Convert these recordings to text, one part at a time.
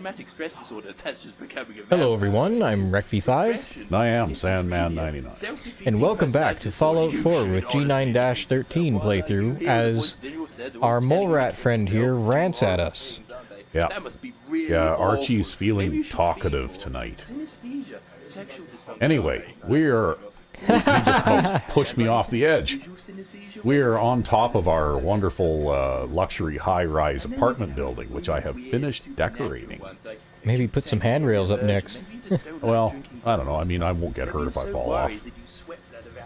post-traumatic stress disorder that's just becoming a Hello everyone, I'm RecV5, And I am Sandman 99. and welcome back to Fallout 4 with G9-13 playthrough as our mole rat friend here rants at us. Yeah, Archie's feeling talkative tonight. Anyway, he just about pushed me off the edge. We're on top of our wonderful luxury high-rise apartment building, which I have finished decorating. Maybe put some handrails up next. Well, I don't know. I mean, I won't get hurt if I fall off,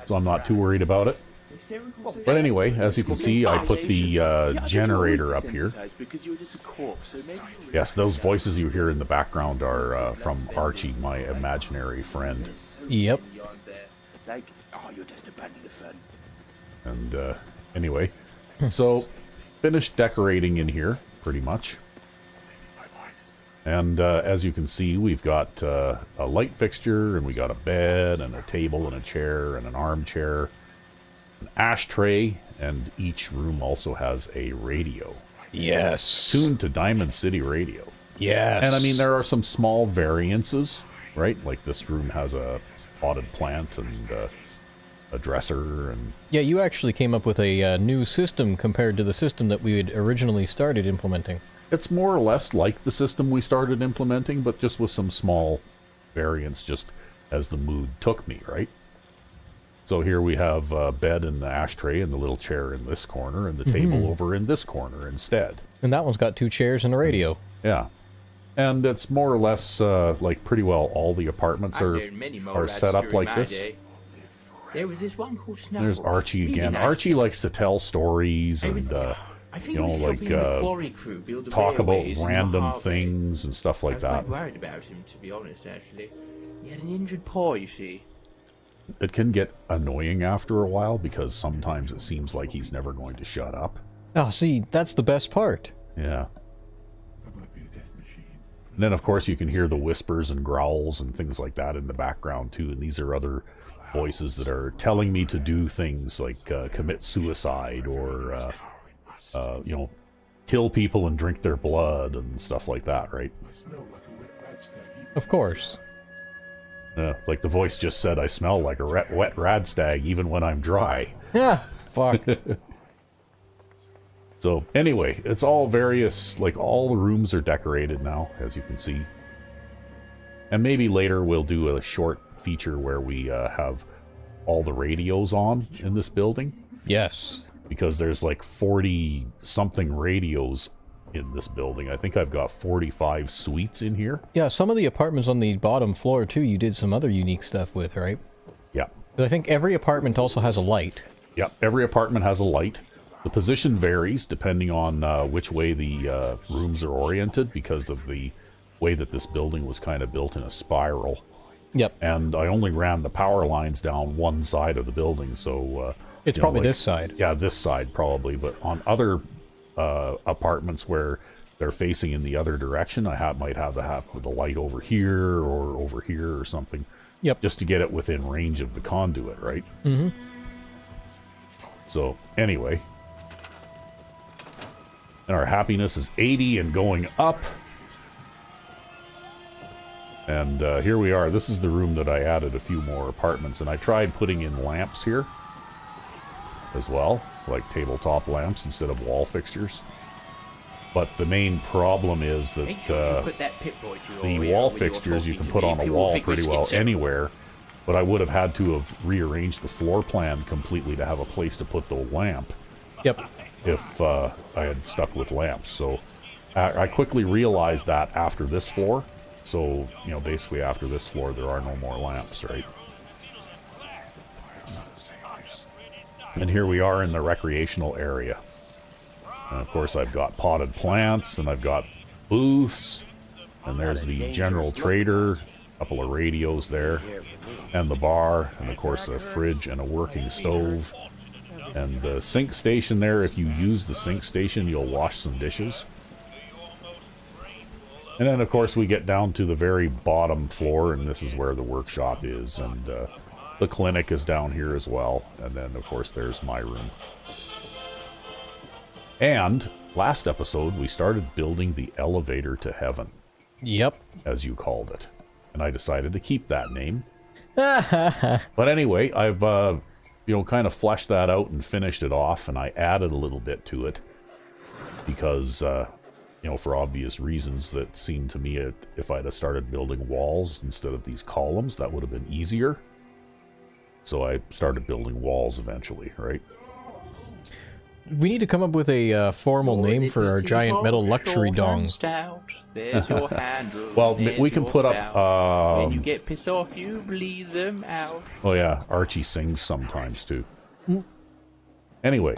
so I'm not too worried about it. But anyway, as you can see, I put the generator up here. Yes, those voices you hear in the background are from Archie, my imaginary friend. Yep. And anyway, so finished decorating in here, pretty much. And as you can see, we've got a light fixture, and we got a bed, and a table, and a chair, and an armchair, an ashtray, and each room also has a radio. Yes. Tuned to Diamond City Radio. Yes. And I mean, there are some small variances, right? Like this room has a potted plant and a dresser, and yeah, you actually came up with a new system compared to the system that we had originally started implementing. it's more or less like the system we started implementing, but just with some small variants just as the mood took me, right? So here we have a bed and the ashtray and the little chair in this corner and the table over in this corner instead. And that one's got 2 chairs and a radio. Yeah. And it's more or less like pretty well all the apartments are set up like this. There was this one called Snuffle. There's Archie again. Archie likes to tell stories and, you know, like talk about random things and stuff like that. I was quite worried about him, to be honest, actually. He had an injured paw, you see. It can get annoying after a while because sometimes it seems like he's never going to shut up. Oh, see, that's the best part. Yeah. And then, of course, you can hear the whispers and growls and things like that in the background, too. And these are other voices that are telling me to do things like commit suicide or, you know, kill people and drink their blood and stuff like that, right? Of course. Like the voice just said, I smell like a wet radstag even when I'm dry. Yeah, fuck. So, anyway, it's all various, like all the rooms are decorated now, as you can see. And maybe later we'll do a short feature where we have all the radios on in this building. Yes. Because there's like 40-something radios in this building. I think I've got 45 suites in here. Yeah, some of the apartments on the bottom floor, too, you did some other unique stuff with, right? Yeah. I think every apartment also has a light. Yep, every apartment has a light. The position varies depending on which way the rooms are oriented because of the way that this building was kind of built in a spiral. Yep. And I only ran the power lines down one side of the building, so... it's probably this side. Yeah, this side probably, but on other apartments where they're facing in the other direction, I might have the light over here or over here or something. Yep. Just to get it within range of the conduit, right? Mm-hmm. So, anyway... And our happiness is 80 and going up. And here we are. This is the room that I added a few more apartments. And I tried putting in lamps here as well, like tabletop lamps instead of wall fixtures. But the main problem is that the wall fixtures you can put on a wall pretty well anywhere. But I would have had to have rearranged the floor plan completely to have a place to put the lamp. Yep. If I had stuck with lamps. So I quickly realized that after this floor. So, you know, basically after this floor, there are no more lamps, right? And here we are in the recreational area. And of course, I've got potted plants, and I've got booths, and there's the general trader, a couple of radios there, and the bar, and of course a fridge and a working stove. And the sink station there, if you use the sink station, you'll wash some dishes. And then, of course, we get down to the very bottom floor, and this is where the workshop is. And the clinic is down here as well. And then, of course, there's my room. And last episode, we started building the elevator to heaven. Yep. as you called it. And I decided to keep that name. But anyway, I've, kind of fleshed that out and finished it off, and I added a little bit to it. Because, for obvious reasons that seemed to me if I'd have started building walls instead of these columns, that would have been easier. So I started building walls eventually, right? We need to come up with a formal name for our giant metal luxury dong. There's your handle. Well, there's we can your put spout. up... When you get pissed off, you bleed them out. Oh yeah, Archie sings sometimes too. Anyway,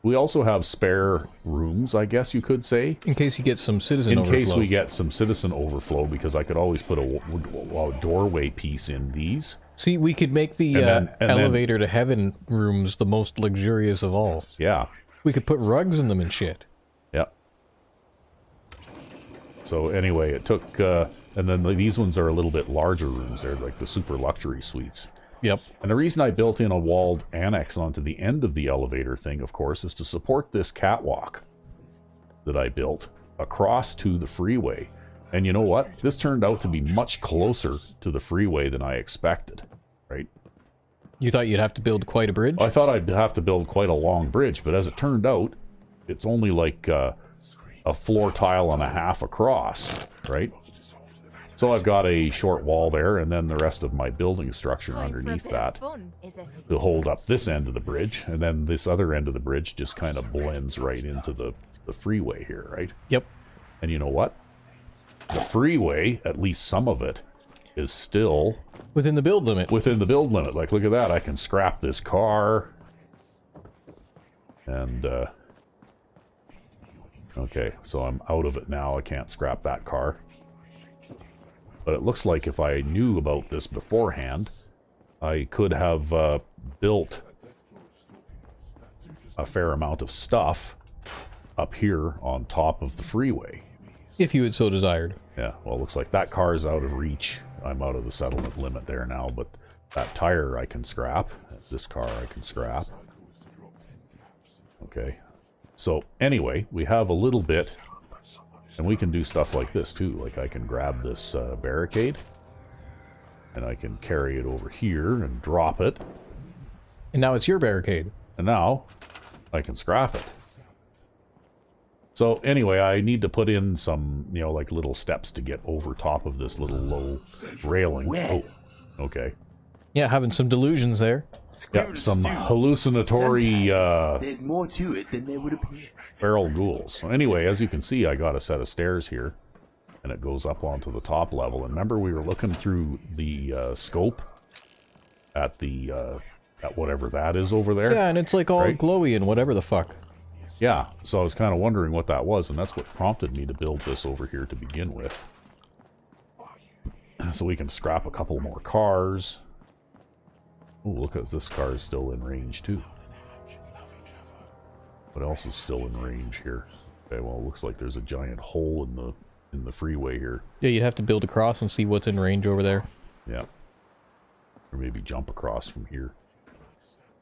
we also have spare rooms, I guess you could say. In case you get some citizen overflow. In case we get some citizen overflow, because I could always put a doorway piece in these. See, we could make the elevator to heaven rooms the most luxurious of all. Yeah. We could put rugs in them and shit. Yeah. So anyway, it took, and then these ones are a little bit larger rooms. They're like the super luxury suites. Yep. And the reason I built in a walled annex onto the end of the elevator thing, of course, is to support this catwalk that I built across to the freeway. And you know what? This turned out to be much closer to the freeway than I expected, right? You thought you'd have to build quite a bridge? I thought I'd have to build quite a long bridge, but as it turned out, it's only like a floor tile and a half across, right? So I've got a short wall there, and then the rest of my building structure underneath that to hold up this end of the bridge, and then this other end of the bridge just kind of blends right into the freeway here, right? Yep. And you know what? The freeway, at least some of it, is still... within the build limit. Within the build limit. Like, look at that. I can scrap this car. And, okay, so I'm out of it now. I can't scrap that car. But it looks like if I knew about this beforehand, I could have built a fair amount of stuff up here on top of the freeway. If you had so desired. Yeah, well, it looks like that car is out of reach. I'm out of the settlement limit there now, but that tire I can scrap. This car I can scrap. Okay. So, anyway, we have a little bit, and we can do stuff like this, too. Like, I can grab this barricade, and I can carry it over here and drop it. And now it's your barricade. And now, I can scrap it. So anyway, I need to put in some, like little steps to get over top of this little low railing. Oh, okay. Yeah, having some delusions there. Yeah, some hallucinatory there's more to it than there would appear. feral ghouls. So anyway, as you can see, I got a set of stairs here, and it goes up onto the top level. And remember, we were looking through the scope at the at whatever that is over there. Yeah, and it's like all right? glowy and whatever the fuck. Yeah, so I was kind of wondering what that was, and that's what prompted me to build this over here to begin with. So we can scrap a couple more cars. Oh, look at this car is still in range too. What else is still in range here? Okay, well, it looks like there's a giant hole in the freeway here. Yeah, you'd have to build across and see what's in range over there. Yeah. Or maybe jump across from here.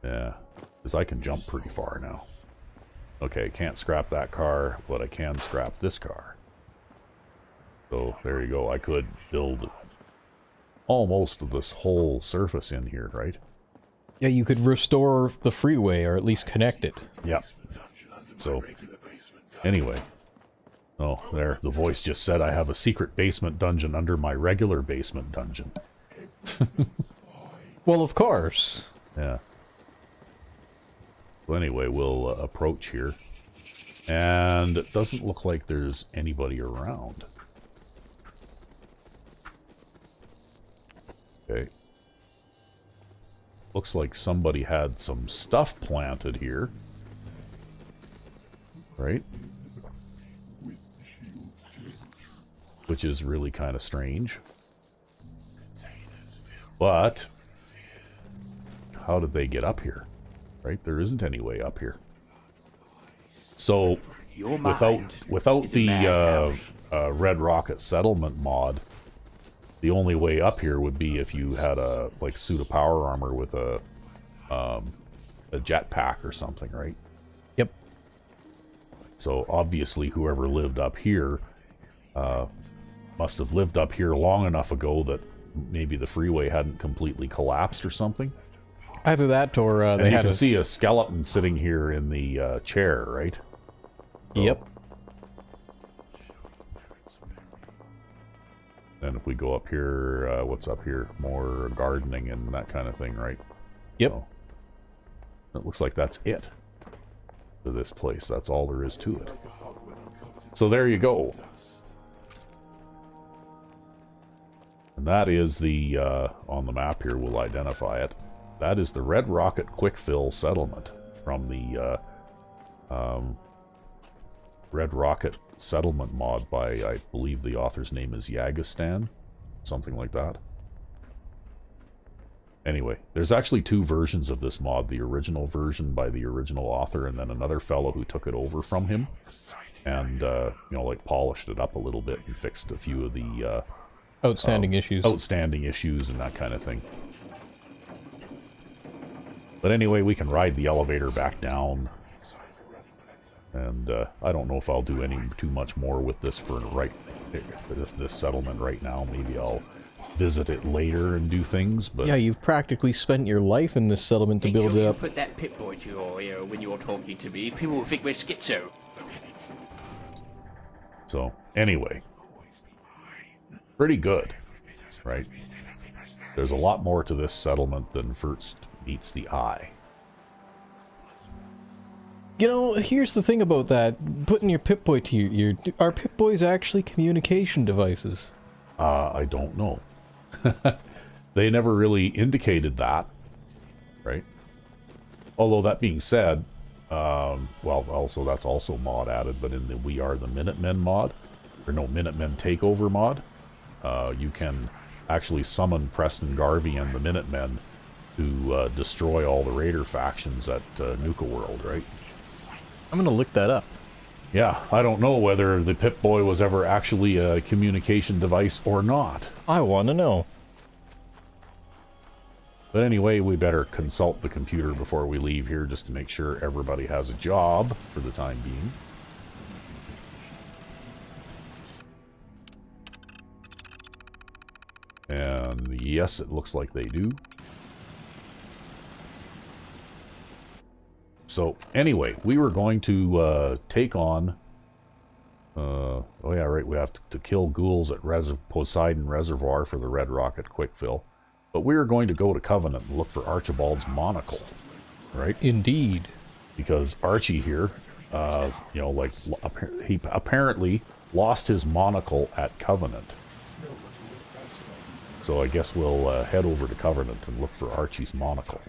Yeah, because I can jump pretty far now. Okay, can't scrap that car, but I can scrap this car. So, there you go. I could build almost this whole surface in here, right? Yeah, you could restore the freeway, or at least connect it. Yep. So, anyway. Oh, there. The voice just said I have a secret basement dungeon under my regular basement dungeon. Well, of course. Yeah. So anyway, we'll approach here. And it doesn't look like there's anybody around. Okay. Looks like somebody had some stuff planted here. Right? Which is really kind of strange. But how did they get up here? Right? There isn't any way up here. So, without the Red Rocket Settlement mod, the only way up here would be if you had a suit of power armor with a jetpack or something, right? Yep. So obviously, whoever lived up here must have lived up here long enough ago that maybe the freeway hadn't completely collapsed or something. Either that or they and you had can see a skeleton sitting here in the chair, right? So, yep. And if we go up here, what's up here? More gardening and that kind of thing, right? Yep. So, it looks like that's it for this place. That's all there is to it. So there you go. And that is the, on the map here, we'll identify it. That is the Red Rocket Quickfill Settlement from the Red Rocket Settlement mod by, I believe the author's name is Yagistan, something like that. Anyway, there's actually 2 versions of this mod. The original version by the original author, and then another fellow who took it over from him. And, you know, like polished it up a little bit and fixed a few of the... outstanding issues. Outstanding issues and that kind of thing. But anyway, we can ride the elevator back down. And I don't know if I'll do too much more with this for this settlement right now. Maybe I'll visit it later and do things. But yeah, you've practically spent your life in this settlement to build it up. Put that Pip-Boy to your ear when you're talking to me. People will think we're schizo. So anyway, pretty good, right? There's a lot more to this settlement than first meets the eye. You know, here's the thing about that. Putting your Pip-Boy to your ear. Are Pip-Boys actually communication devices? I don't know. They never really indicated that, right? Although that being said, well, also that's also mod added, but in the We Are the Minutemen mod, or no, Minutemen Takeover mod, you can actually summon Preston Garvey and the Minutemen to destroy all the Raider factions at Nuka World, right? I'm gonna look that up. Yeah, I don't know whether the Pip-Boy was ever actually a communication device or not. I want to know. But anyway, we better consult the computer before we leave here just to make sure everybody has a job for the time being. And yes, it looks like they do. So anyway, we were going to take on... oh yeah, right, we have to kill ghouls at Poseidon Reservoir for the Red Rocket Quickfill. But we are going to go to Covenant and look for Archibald's monocle, right? Indeed. Because Archie here, you know, like, he apparently lost his monocle at Covenant. So I guess we'll head over to Covenant and look for Archie's monocle.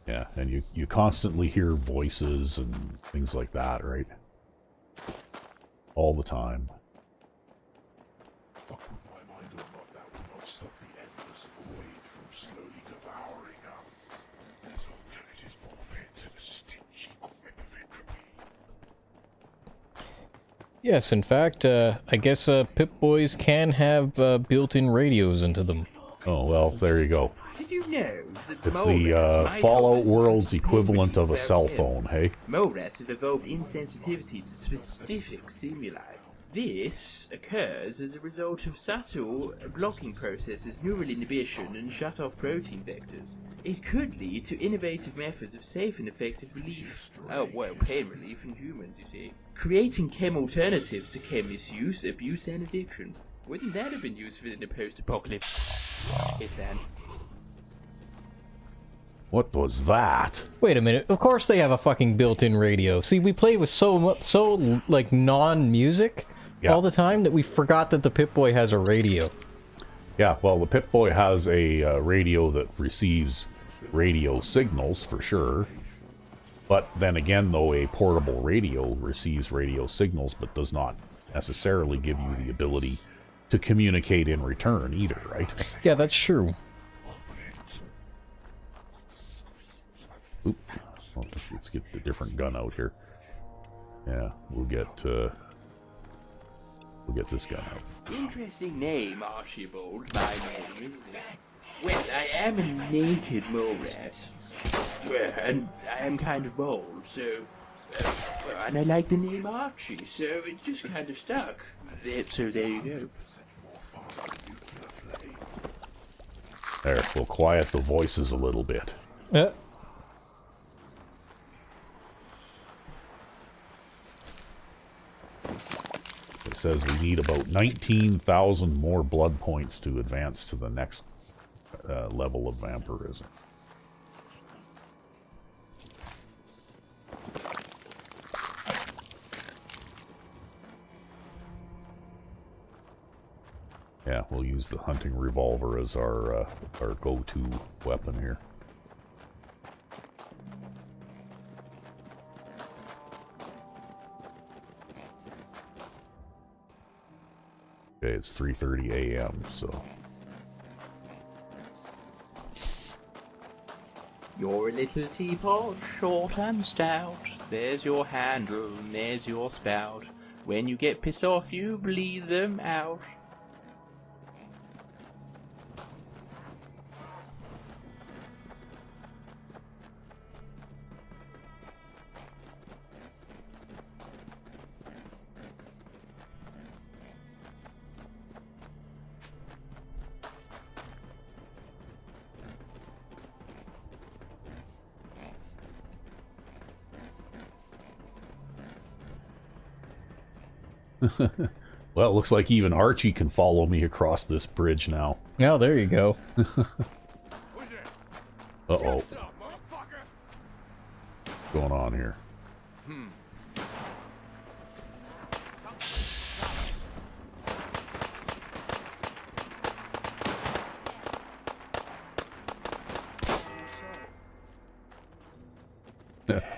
Yeah, and you constantly hear voices and things like that, right? All the time. Fuck with my mind or not, that will not stop the endless void from slowly devouring us. As all villages forfeit to the stingy grip of entropy. Yes, in fact, I guess Pip-Boys can have built-in radios into them. Oh, well, there you go. Did you know that It's the Fallout world's equivalent of a cell phone, hey? Mole rats have evolved insensitivity to specific stimuli. This occurs as a result of subtle blocking processes, neural inhibition, and shut-off protein vectors. It could lead to innovative methods of safe and effective relief. Oh, well, pain relief in humans, you see. Creating chem alternatives to chem misuse, abuse, and addiction. Wouldn't that have been useful in the post-apocalypse Island? What was that? Wait a minute. Of course they have a fucking built-in radio. See, we play with so like non-music all the time that we forgot that the Pip-Boy has a radio. Yeah, well, the Pip-Boy has a radio that receives radio signals, for sure. But then again, though, a portable radio receives radio signals, but does not necessarily give you the ability to communicate in return either, right? Yeah, that's true. Oop. Well, let's get the different gun out here. Yeah, we'll get this gun out. Interesting name, Archibald, my name. Well, I am a naked mole rat. And I am kind of bold, so... and I like the name Archie, so it just kind of stuck. So there you go. There, we'll quiet the voices a little bit. Yeah. It says we need about 19,000 more blood points to advance to the next level of vampirism. Yeah, we'll use the hunting revolver as our go-to weapon here. Okay, it's 3:30 a.m., so... You're a little teapot, short and stout. There's your handle, and there's your spout. When you get pissed off, you bleed them out. Well, it looks like even Archie can follow me across this bridge now. Oh, there you go. Uh-oh. What's going on here?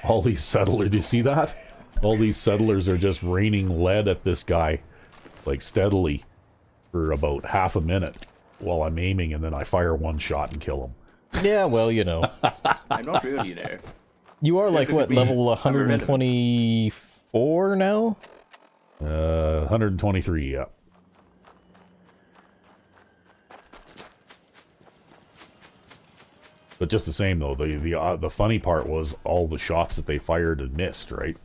All these settlers, do you see that? All these settlers are just raining lead at this guy, like steadily, for about half a minute while I'm aiming, and then I fire one shot and kill him. Yeah, well, you know. I'm not really, you know. You are like, what, level 124 now? 123, yeah. But just the same, though, the funny part was all the shots that they fired and missed, right?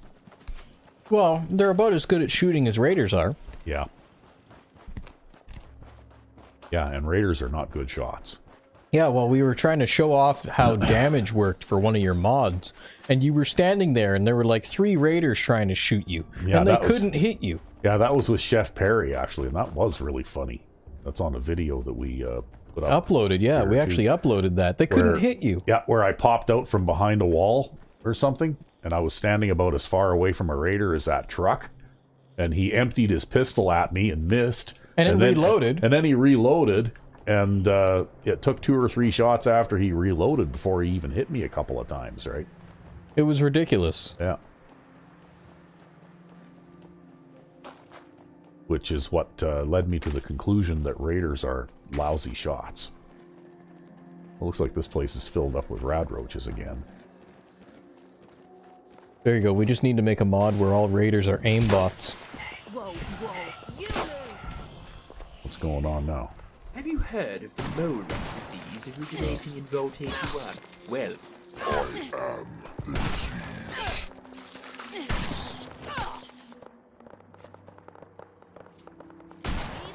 Well, they're about as good at shooting as raiders are. Yeah. Yeah, and raiders are not good shots. Yeah, well, we were trying to show off how damage worked for one of your mods, and you were standing there, and there were like 3 raiders trying to shoot you, yeah, and they couldn't hit you. Yeah, that was with Chef Perry, actually, and that was really funny. That's on a video that we put up. Uploaded, yeah, we actually uploaded that. They couldn't hit you. Yeah, where I popped out from behind a wall or something, and I was standing about as far away from a raider as that truck, and he emptied his pistol at me and missed. And then reloaded. And then he reloaded, and it took 2 or 3 shots after he reloaded before he even hit me a couple of times, right? It was ridiculous. Yeah. Which is what led me to the conclusion that raiders are lousy shots. It looks like this place is filled up with rad roaches again. There you go. We just need to make a mod where all raiders are aimbots. Whoa, whoa, you What's going on now? Have you heard of the mole rat disease originating in Vault 81? Well, We've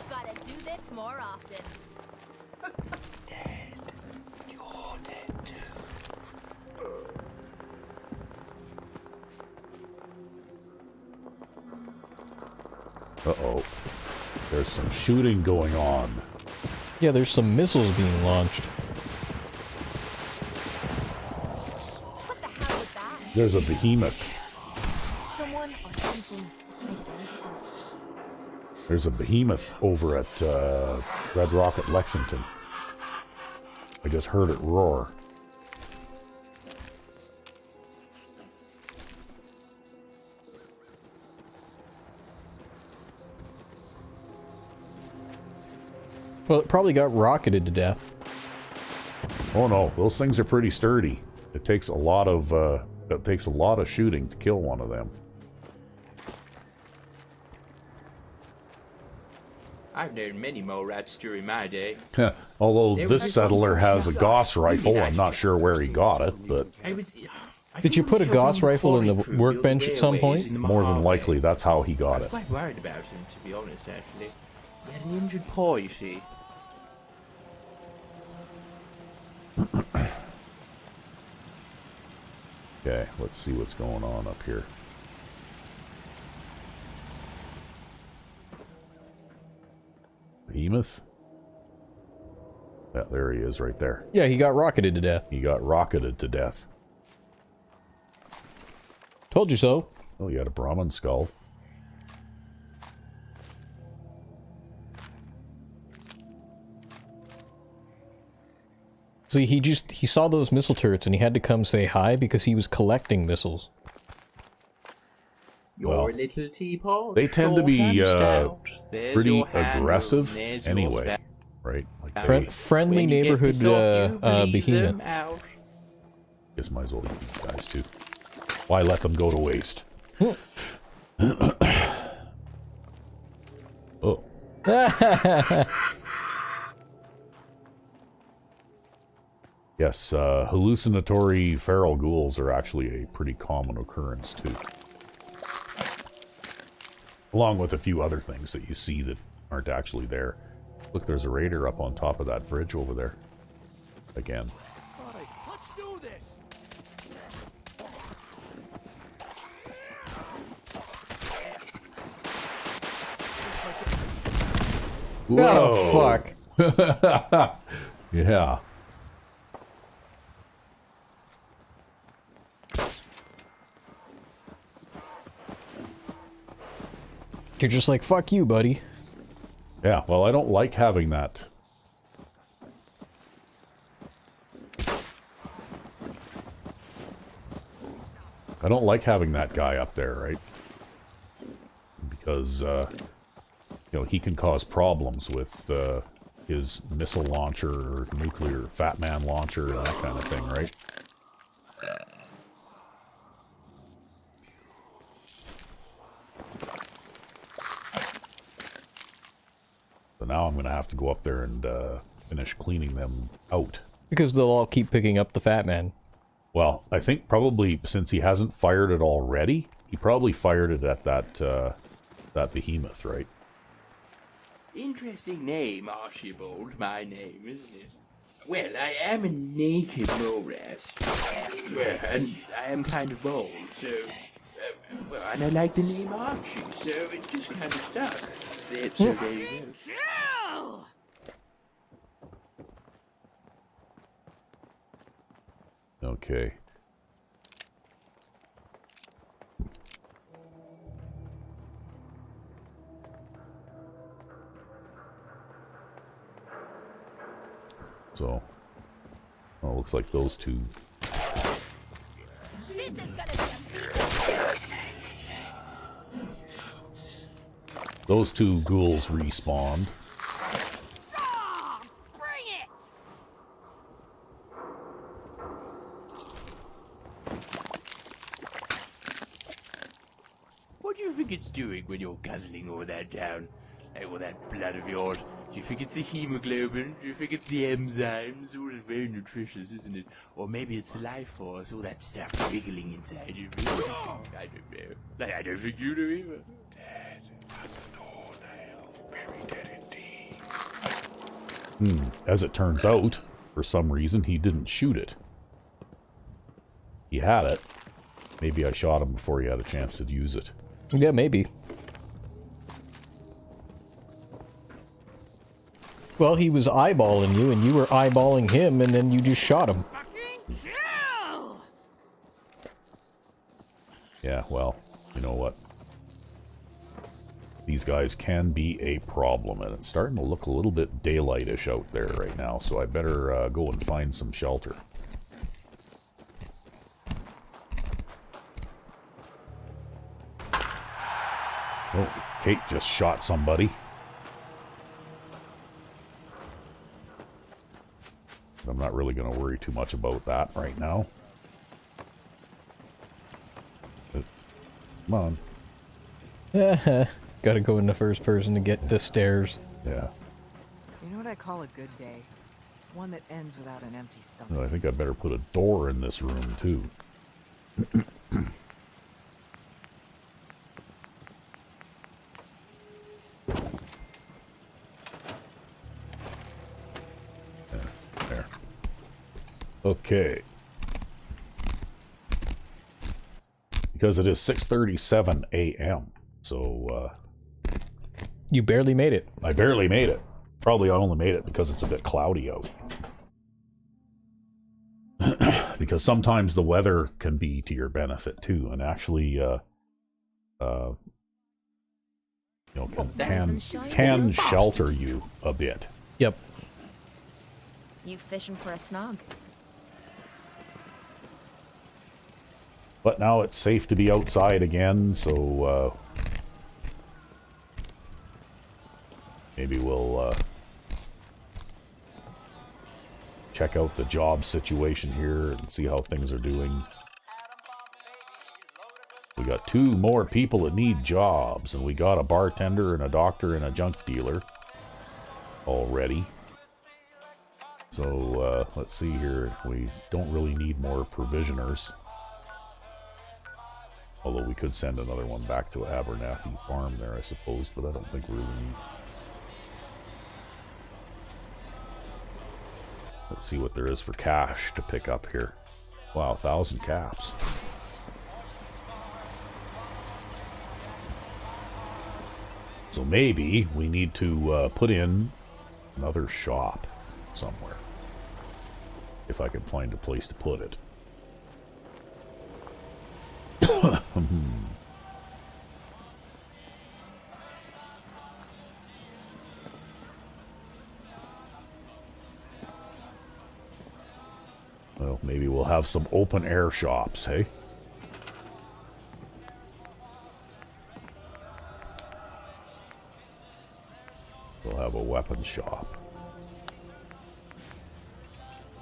got to do this more often. dead. You're dead too. Uh-oh. There's some shooting going on. Yeah, there's some missiles being launched. What the hell was that? There's a behemoth. Someone or something revenge us. There's a behemoth over at Red Rock at Lexington. I just heard it roar. Well, it probably got rocketed to death. Oh no, those things are pretty sturdy. It takes a lot of It takes a lot of shooting to kill one of them. I've known many mole rats during my day. Although There this was settler has a Gauss really rifle, nice I'm not sure where he got it, but Did you put a Gauss rifle in the workbench at some point? more than likely that's how he got I'm it. quite worried about him, to be honest, actually. He had an injured paw, you see. Okay, let's see what's going on up here. Behemoth? Yeah, there he is right there. Yeah, he got rocketed to death. He got rocketed to death. Told you so. Oh, you had a Brahmin skull. See, he saw those missile turrets and he had to come say hi because he was collecting missiles. Your Well, little teapot. they tend to short be and stout. There's pretty your handle, aggressive there's your anyway, spout. right? Like Friendly When you get neighborhood pissed off, you bleed behemoth. them out. guess might as well eat these guys too. Why let them go to waste? Oh. Yes, hallucinatory feral ghouls are actually a pretty common occurrence too. Along with a few other things that you see that aren't actually there. Look, there's a raider up on top of that bridge over there. Again. Let's do this. Oh, fuck. Yeah. You're just like, fuck you, buddy. Yeah, well, I don't like having that. I don't like having that guy up there, right? Because, you know, he can cause problems with his missile launcher or nuclear Fat Man launcher and that kind of thing, right? So now I'm going to have to go up there and finish cleaning them out. Because they'll all keep picking up the Fat Man. Well, I think probably since he hasn't fired it already, he probably fired it at that behemoth, right? Interesting name, Archibald, my name, isn't it? Well, I am a naked mole rat. Well, and I am kind of bald, so... well, and I like the name Archie, so it just kind of stuck. So there you go. Okay. So, well, looks like those two. This is gonna be a piece of Those two ghouls respawned. bring it! What do you think it's doing when you're guzzling all that down? All that blood of yours? Do you think it's the hemoglobin? Do you think it's the enzymes? All is very nutritious, isn't it? Or maybe it's the life force, all that stuff wiggling inside you. I don't know. I don't think you do either. Dead as a doornail. Very dead indeed. As it turns out, for some reason, he didn't shoot it. He had it. Maybe I shot him before he had a chance to use it. Yeah, maybe. Well, he was eyeballing you, and you were eyeballing him, and then you just shot him. Yeah, well, you know what? These guys can be a problem, and it's starting to look a little bit daylightish out there right now, so I better go and find some shelter. Oh, Kate just shot somebody. I'm not really going to worry too much about that right now. Come on. Gotta go in the first person to get the stairs. Yeah. You know what I call a good day? One that ends without an empty stomach. Well, I think I better put a door in this room, too. There. Okay. Because it is 6:37 a.m. So, You barely made it. I barely made it. Probably I only made it because it's a bit cloudy out. Because sometimes the weather can be to your benefit too, and actually, you know, can shelter you a bit. Yep. You fishing for a snog? But now it's safe to be outside again, so maybe we'll check out the job situation here and see how things are doing. We got 2 more people that need jobs, and we got a bartender and a doctor and a junk dealer already. So let's see here. We don't really need more provisioners. Although we could send another one back to Abernathy Farm there, I suppose, but I don't think we really need. Let's see what there is for cash to pick up here. Wow, 1,000 caps. So maybe we need to put in another shop somewhere. If I can find a place to put it. Well, maybe we'll have some open air shops, hey? We'll have a weapons shop.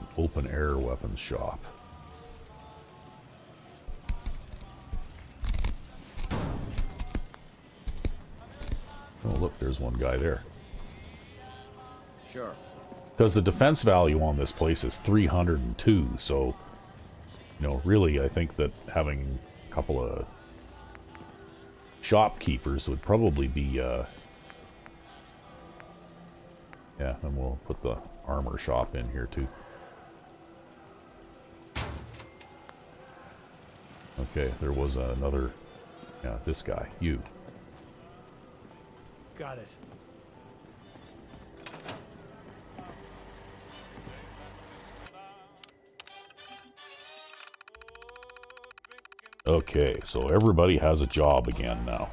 An open air weapons shop. Oh, look, there's one guy there. Sure. Because the defense value on this place is 302, so, you know, really, I think that having a couple of shopkeepers would probably be, yeah, and we'll put the armor shop in here, too. Okay, there was another, yeah, this guy, you. Got it. Okay, so everybody has a job again now.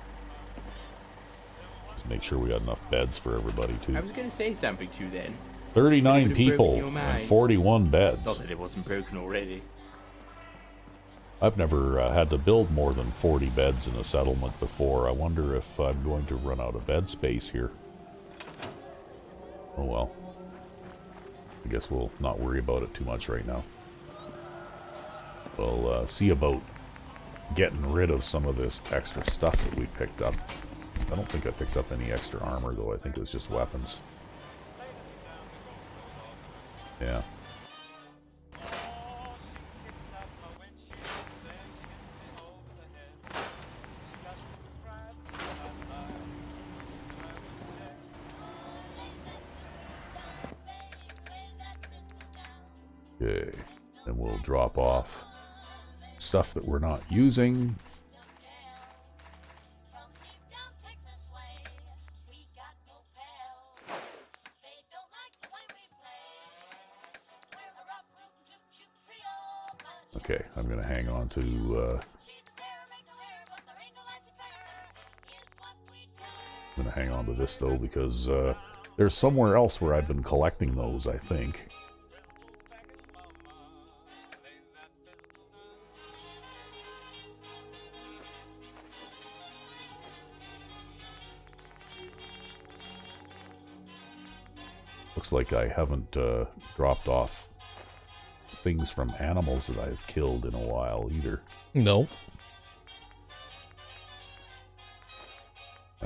Let's make sure we got enough beds for everybody, too. I was going to say something to you then. 39 It would've broken people your and mind. 41 beds. Not that it wasn't broken already. I've never had to build more than 40 beds in a settlement before. I wonder if I'm going to run out of bed space here. Oh well. I guess we'll not worry about it too much right now. We'll see about getting rid of some of this extra stuff that we picked up. I don't think I picked up any extra armor, though. I think it was just weapons. Yeah. Okay, then we'll drop off stuff that we're not using. Okay, I'm gonna hang on to I'm gonna hang on to this though because there's somewhere else where I've been collecting those, I think. Looks like I haven't dropped off things from animals that I've killed in a while either. No.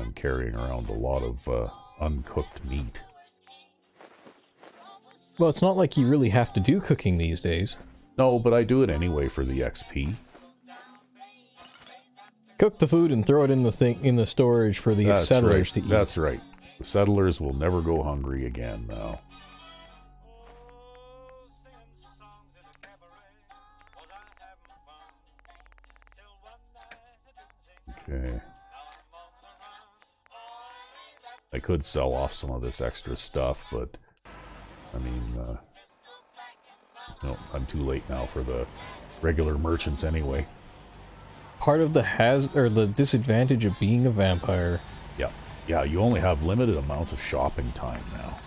I'm carrying around a lot of uncooked meat. Well, it's not like you really have to do cooking these days. No, but I do it anyway for the XP. Cook the food and throw it in the storage for the settlers to eat. That's right. The settlers will never go hungry again now. Okay. I could sell off some of this extra stuff, but I mean, no, I'm too late now for the regular merchants anyway. Part of the disadvantage of being a vampire. Yeah, yeah, you only have limited amount of shopping time now.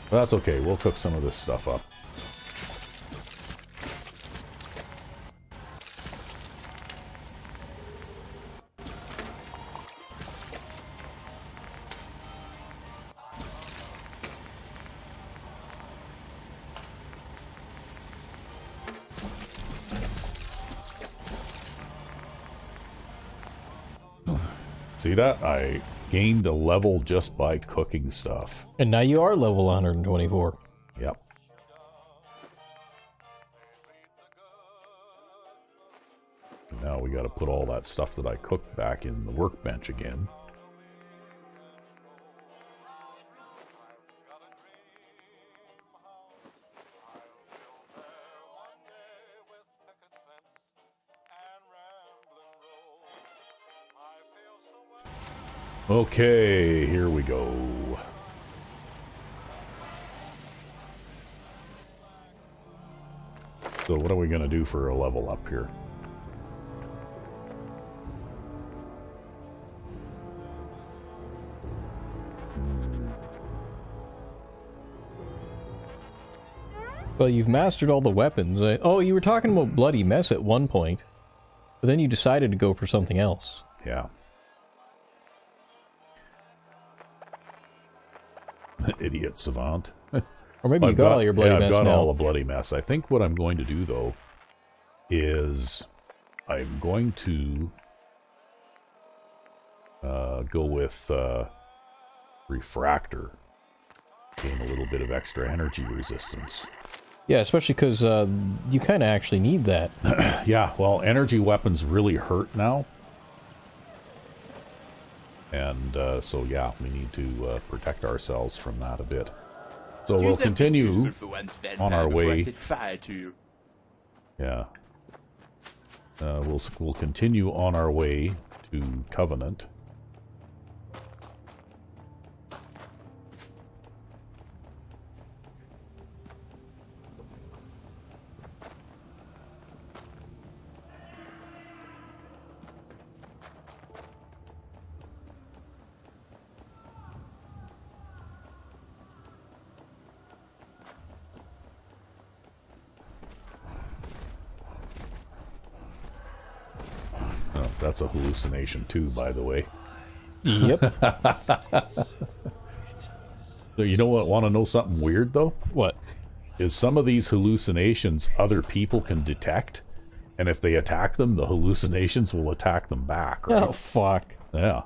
But that's okay, we'll cook some of this stuff up. See that? I gained a level just by cooking stuff. And now you are level 124. Yep. And now we gotta put all that stuff that I cooked back in the workbench again. Okay, here we go. So what are we gonna do for a level up here? Well, you've mastered all the weapons. Oh, you were talking about Bloody Mess at one point, but then you decided to go for something else. Yeah. Idiot savant. Or maybe you got all your Bloody Mess now. I've got all the Bloody Mess. I think what I'm going to do, though, is I'm going to go with Refractor. Gain a little bit of extra energy resistance. Yeah, especially because you kind of actually need that. Yeah, well, energy weapons really hurt now. And so, yeah, we need to protect ourselves from that a bit. So we'll continue on our way. Yeah. We'll continue on our way to Covenant. That's a hallucination too, by the way. Yep. So you know what? Want to know something weird though? What? Is some of these hallucinations other people can detect, and if they attack them, the hallucinations will attack them back. Right? Oh fuck. Yeah.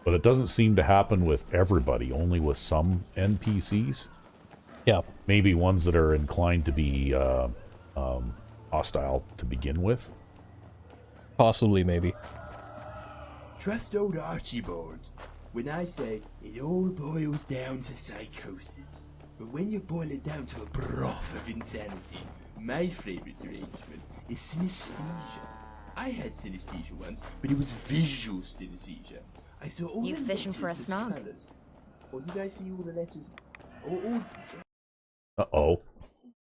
But it doesn't seem to happen with everybody, only with some NPCs. Yeah. Maybe ones that are inclined to be hostile to begin with. Possibly, maybe. Trust old Archibald when I say it all boils down to psychosis. But when you boil it down to a broth of insanity, my favorite arrangement is synesthesia. I had synesthesia once, but it was visual synesthesia. I saw all You the fishing for a letters as snog? colours. Or did I see all the letters? Or Uh-oh.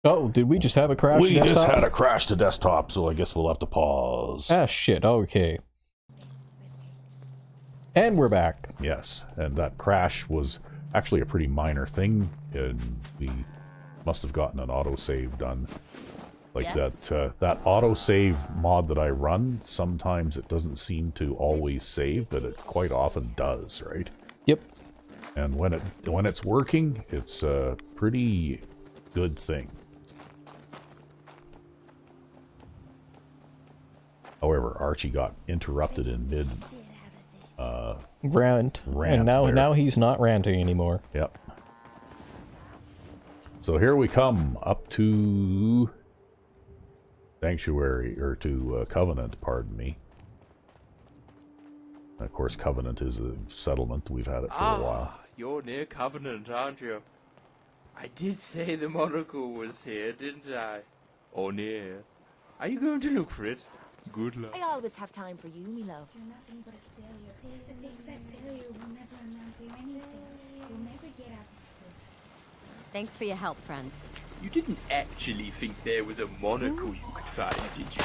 Oh, did we just have a crash We to desktop? just had a crash to desktop, so I guess we'll have to pause. Ah, shit. Okay. And we're back. Yes, and that crash was actually a pretty minor thing, and we must have gotten an autosave done. Like Yes. that autosave mod that I run, sometimes it doesn't seem to always save, but it quite often does, right? Yep. And when it's working, it's a pretty good thing. However, Archie got interrupted in mid Rant. Rant And there. now he's not ranting anymore. Yep. So here we come up to Sanctuary, or to Covenant, pardon me. Of course, Covenant is a settlement. We've had it for a while. You're near Covenant, aren't you? I did say the monocle was here, didn't I? Or near. Are you going to look for it? Good luck. I always have time for you, me love. You're nothing but a failure. The big fat failure will never amount to anything. You'll never get out of school. Thanks for your help, friend. You didn't actually think there was a monocle you could find, did you?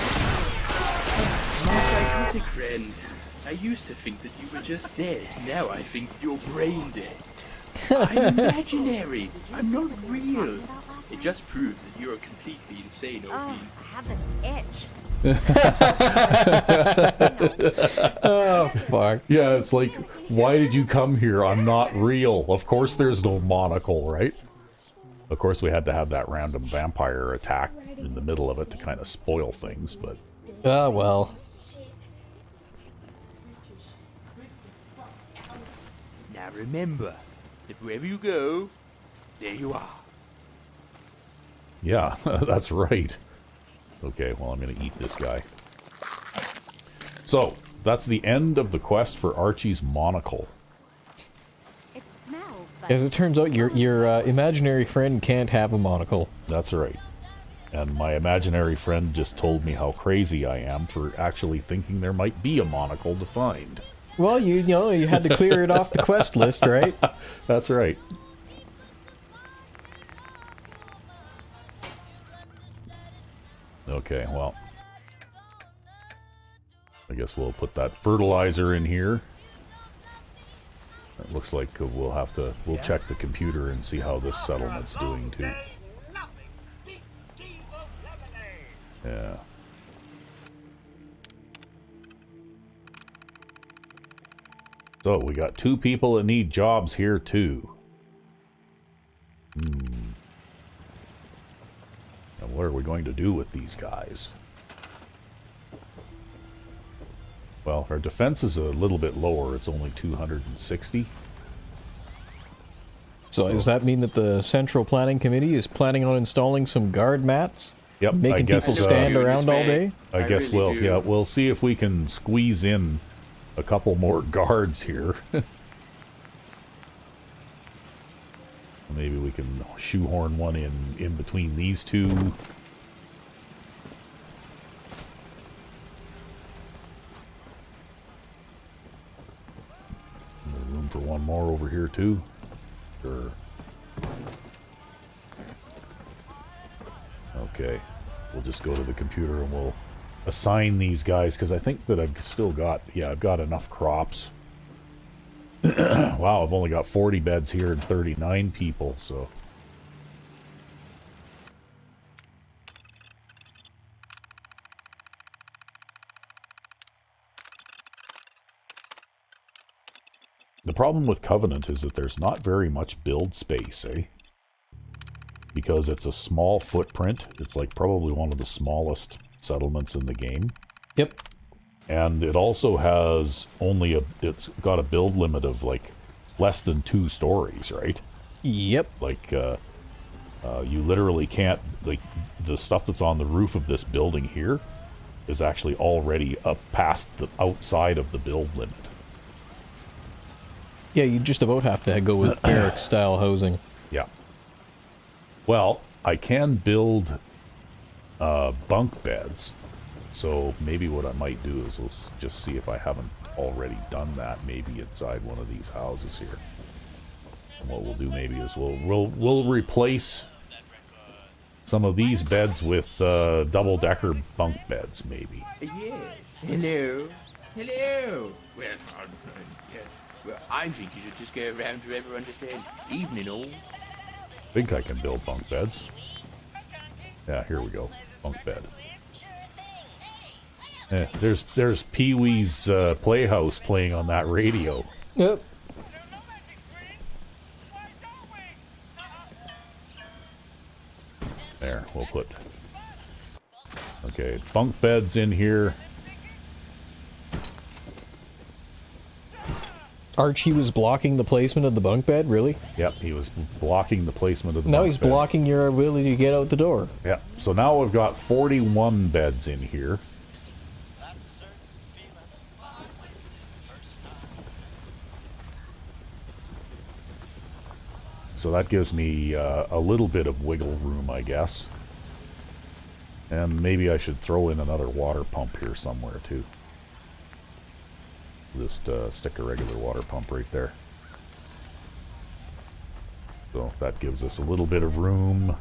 My psychotic friend. I used to think that you were just dead. Now I think you're brain dead. I'm imaginary. I'm not real. It just proves that you're completely insane, Oh, Obi. I have this itch. Oh, fuck. Yeah, it's like, why did you come here? I'm not real. Of course there's no monocle, right? Of course we had to have that random vampire attack in the middle of it to kind of spoil things, but... Ah, well. Now remember that wherever you go, there you are. Yeah, that's right. Okay, well, I'm going to eat this guy. So, that's the end of the quest for Archie's monocle. It smells, but As it turns out, your imaginary friend can't have a monocle. That's right. And my imaginary friend just told me how crazy I am for actually thinking there might be a monocle to find. Well, you know, you had to clear it off the quest list, right? That's right. Okay, well, I guess we'll put that fertilizer in here. It looks like we'll check the computer and see how this settlement's doing too. Yeah. So, we got 2 people that need jobs here too. And what are we going to do with these guys? Well, our defense is a little bit lower. It's only 260. So does that mean that the Central Planning Committee is planning on installing some guard mats? Yep, Making I guess, people stand around all day? I guess really do. yeah, we'll see if we can squeeze in a couple more guards here. Maybe we can shoehorn one in between these two. There's room for one more over here too. Sure. Okay. We'll just go to the computer and we'll assign these guys, because I think that I've still got, I've got enough crops. Wow, I've only got 40 beds here and 39 people, so... The problem with Covenant is that there's not very much build space, eh? Because it's a small footprint. It's like probably one of the smallest settlements in the game. Yep. And it also has it's got a build limit of like less than 2 stories, right? Yep. Like, you literally can't, like, the stuff that's on the roof of this building here is actually already up past the outside of the build limit. Yeah, you just about have to go with barrack-style housing. Yeah. Well, I can build bunk beds, so maybe what I might do is we'll just see if I haven't already done that, maybe inside one of these houses here. And what we'll do maybe is we'll replace some of these beds with double-decker bunk beds, maybe. Yes. Hello. Hello. Well, I think you should just go around to everyone to say evening all. I think I can build bunk beds. Yeah, here we go. Bunk bed. Yeah, there's Pee-wee's Playhouse playing on that radio. Yep. There, we'll put... Okay, bunk beds in here. Archie was blocking the placement of the bunk bed, really? Yep, he was blocking the placement of the Now bunk he's bed. blocking your ability to get out the door. Yep, so now we've got 41 beds in here. So that gives me a little bit of wiggle room, I guess. And maybe I should throw in another water pump here somewhere, too. Just stick a regular water pump right there. So that gives us a little bit of room.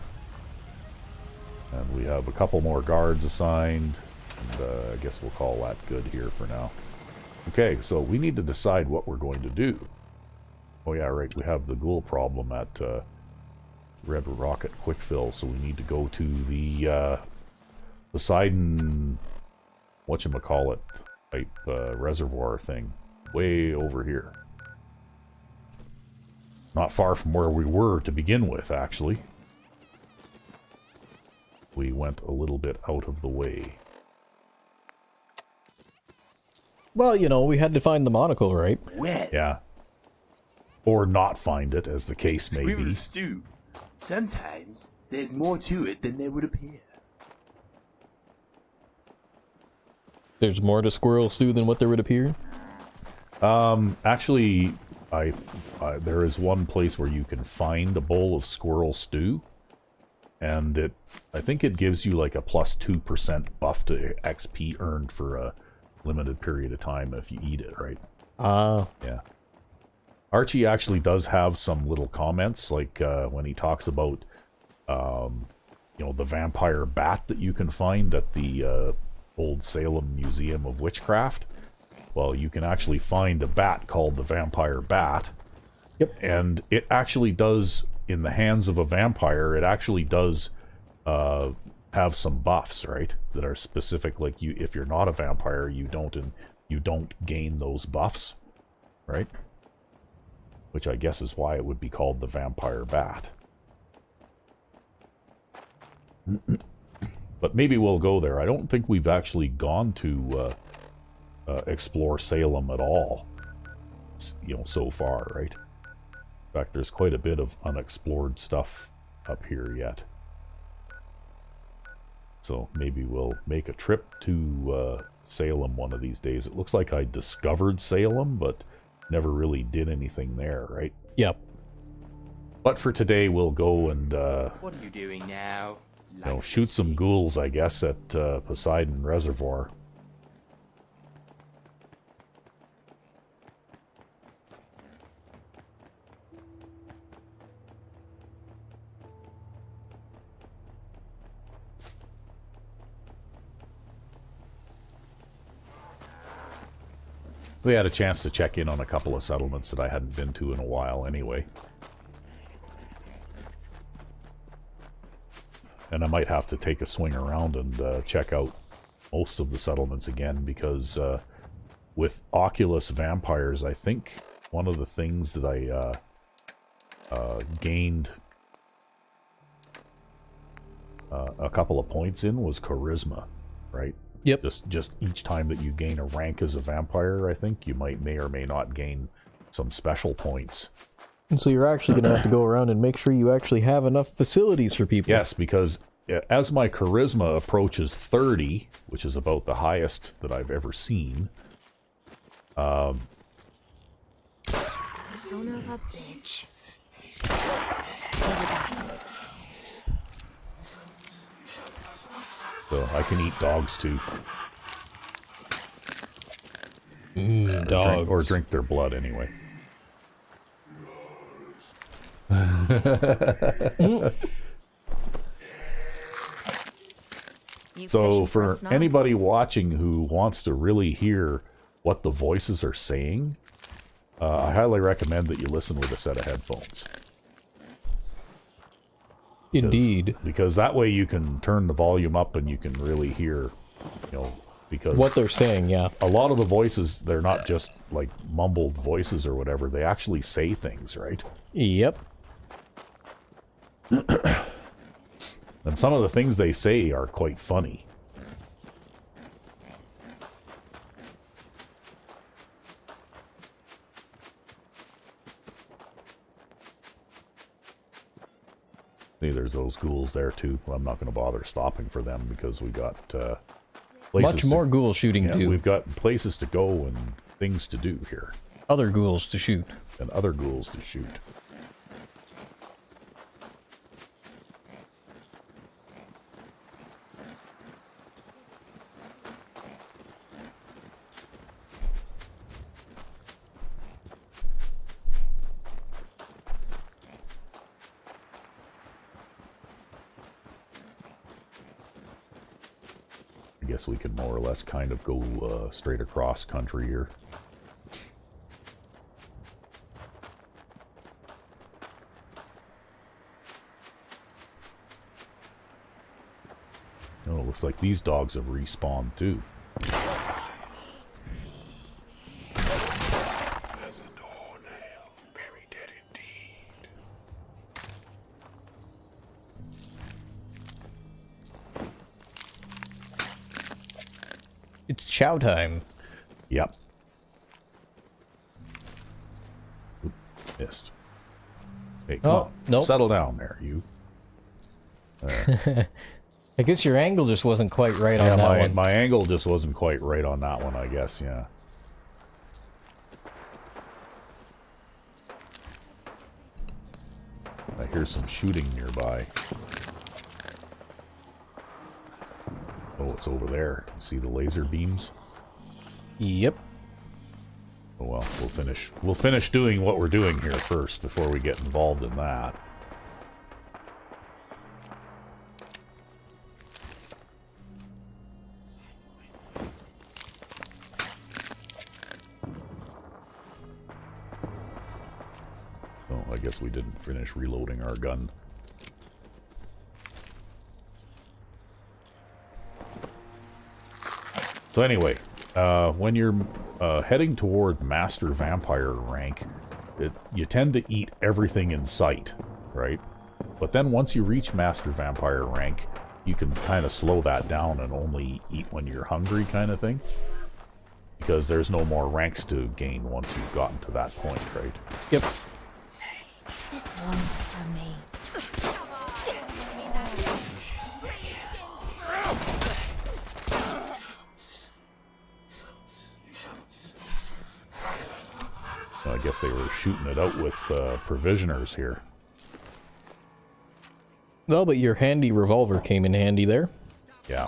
And we have a couple more guards assigned. And I guess we'll call that good here for now. Okay, so we need to decide what we're going to do. Oh yeah, right, we have the ghoul problem at Red Rocket Quickfill, so we need to go to the Poseidon, whatchamacallit, type reservoir thing, way over here. Not far from where we were to begin with, actually. We went a little bit out of the way. Well, you know, we had to find the monocle, right? Well, Yeah. Or not find it, as the case may Squirrel be. stew. Sometimes there's more to it than there would appear. There's more to squirrel stew than what there would appear? Actually, there is one place where you can find a bowl of squirrel stew, and I think it gives you like a plus 2% buff to XP earned for a limited period of time if you eat it, right? Ah. Yeah. Archie actually does have some little comments, like when he talks about, you know, the vampire bat that you can find at the Old Salem Museum of Witchcraft. Well, you can actually find a bat called the vampire bat. Yep. And it actually does, in the hands of a vampire, it actually does have some buffs, right? That are specific, like you, if you're not a vampire, you don't gain those buffs, right? Which I guess is why it would be called the vampire bat. But maybe we'll go there. I don't think we've actually gone to explore Salem at all, you know, so far, right? In fact, there's quite a bit of unexplored stuff up here yet. So maybe we'll make a trip to Salem one of these days. It looks like I discovered Salem, but never really did anything there, right? Yep. But for today, we'll go and What are you doing now? you know, shoot some ghouls, I guess, at Poseidon Reservoir. We had a chance to check in on a couple of settlements that I hadn't been to in a while anyway. And I might have to take a swing around and check out most of the settlements again, because with Oculus vampires, I think one of the things that I gained a couple of points in was charisma, right? Yep. Just each time that you gain a rank as a vampire, I think you may or may not gain some special points. And so you're actually going to have to go around and make sure you actually have enough facilities for people. Yes, because as my charisma approaches 30, which is about the highest that I've ever seen, Son of a bitch. so I can eat dogs too. Dogs. Or drink their blood anyway. So for anybody watching who wants to really hear what the voices are saying, I highly recommend that you listen with a set of headphones. Indeed. Because that way you can turn the volume up and you can really hear, you know, because What they're saying, yeah. a lot of the voices, they're not just like mumbled voices or whatever. They actually say things, right? Yep. And And some of the things they say are quite funny. See, there's those ghouls there too. Well, I'm not going to bother stopping for them because we got places Much more ghoul shooting to do. We've got places to go and things to do here. Other ghouls to shoot. And other ghouls to shoot. I guess we could more or less kind of go straight across country here. Oh, it looks like these dogs have respawned too. There's a doornail, very dead indeed. It's chow time. Yep. Oop, missed. Hey, come on. nope. Settle down there, you. I guess your angle just wasn't quite right on that one. My angle just wasn't quite right on that one, I guess, yeah. I hear some shooting nearby. Oh, it's over there. See the laser beams? Yep. Oh well, we'll finish doing what we're doing here first before we get involved in that. Oh, I guess we didn't finish reloading our gun. So anyway, when you're heading toward Master Vampire rank, you tend to eat everything in sight, right? But then once you reach Master Vampire rank, you can kind of slow that down and only eat when you're hungry kind of thing. Because there's no more ranks to gain once you've gotten to that point, right? Yep. This one's for me. I guess they were shooting it out with provisioners here. Well, but your handy revolver came in handy there. Yeah.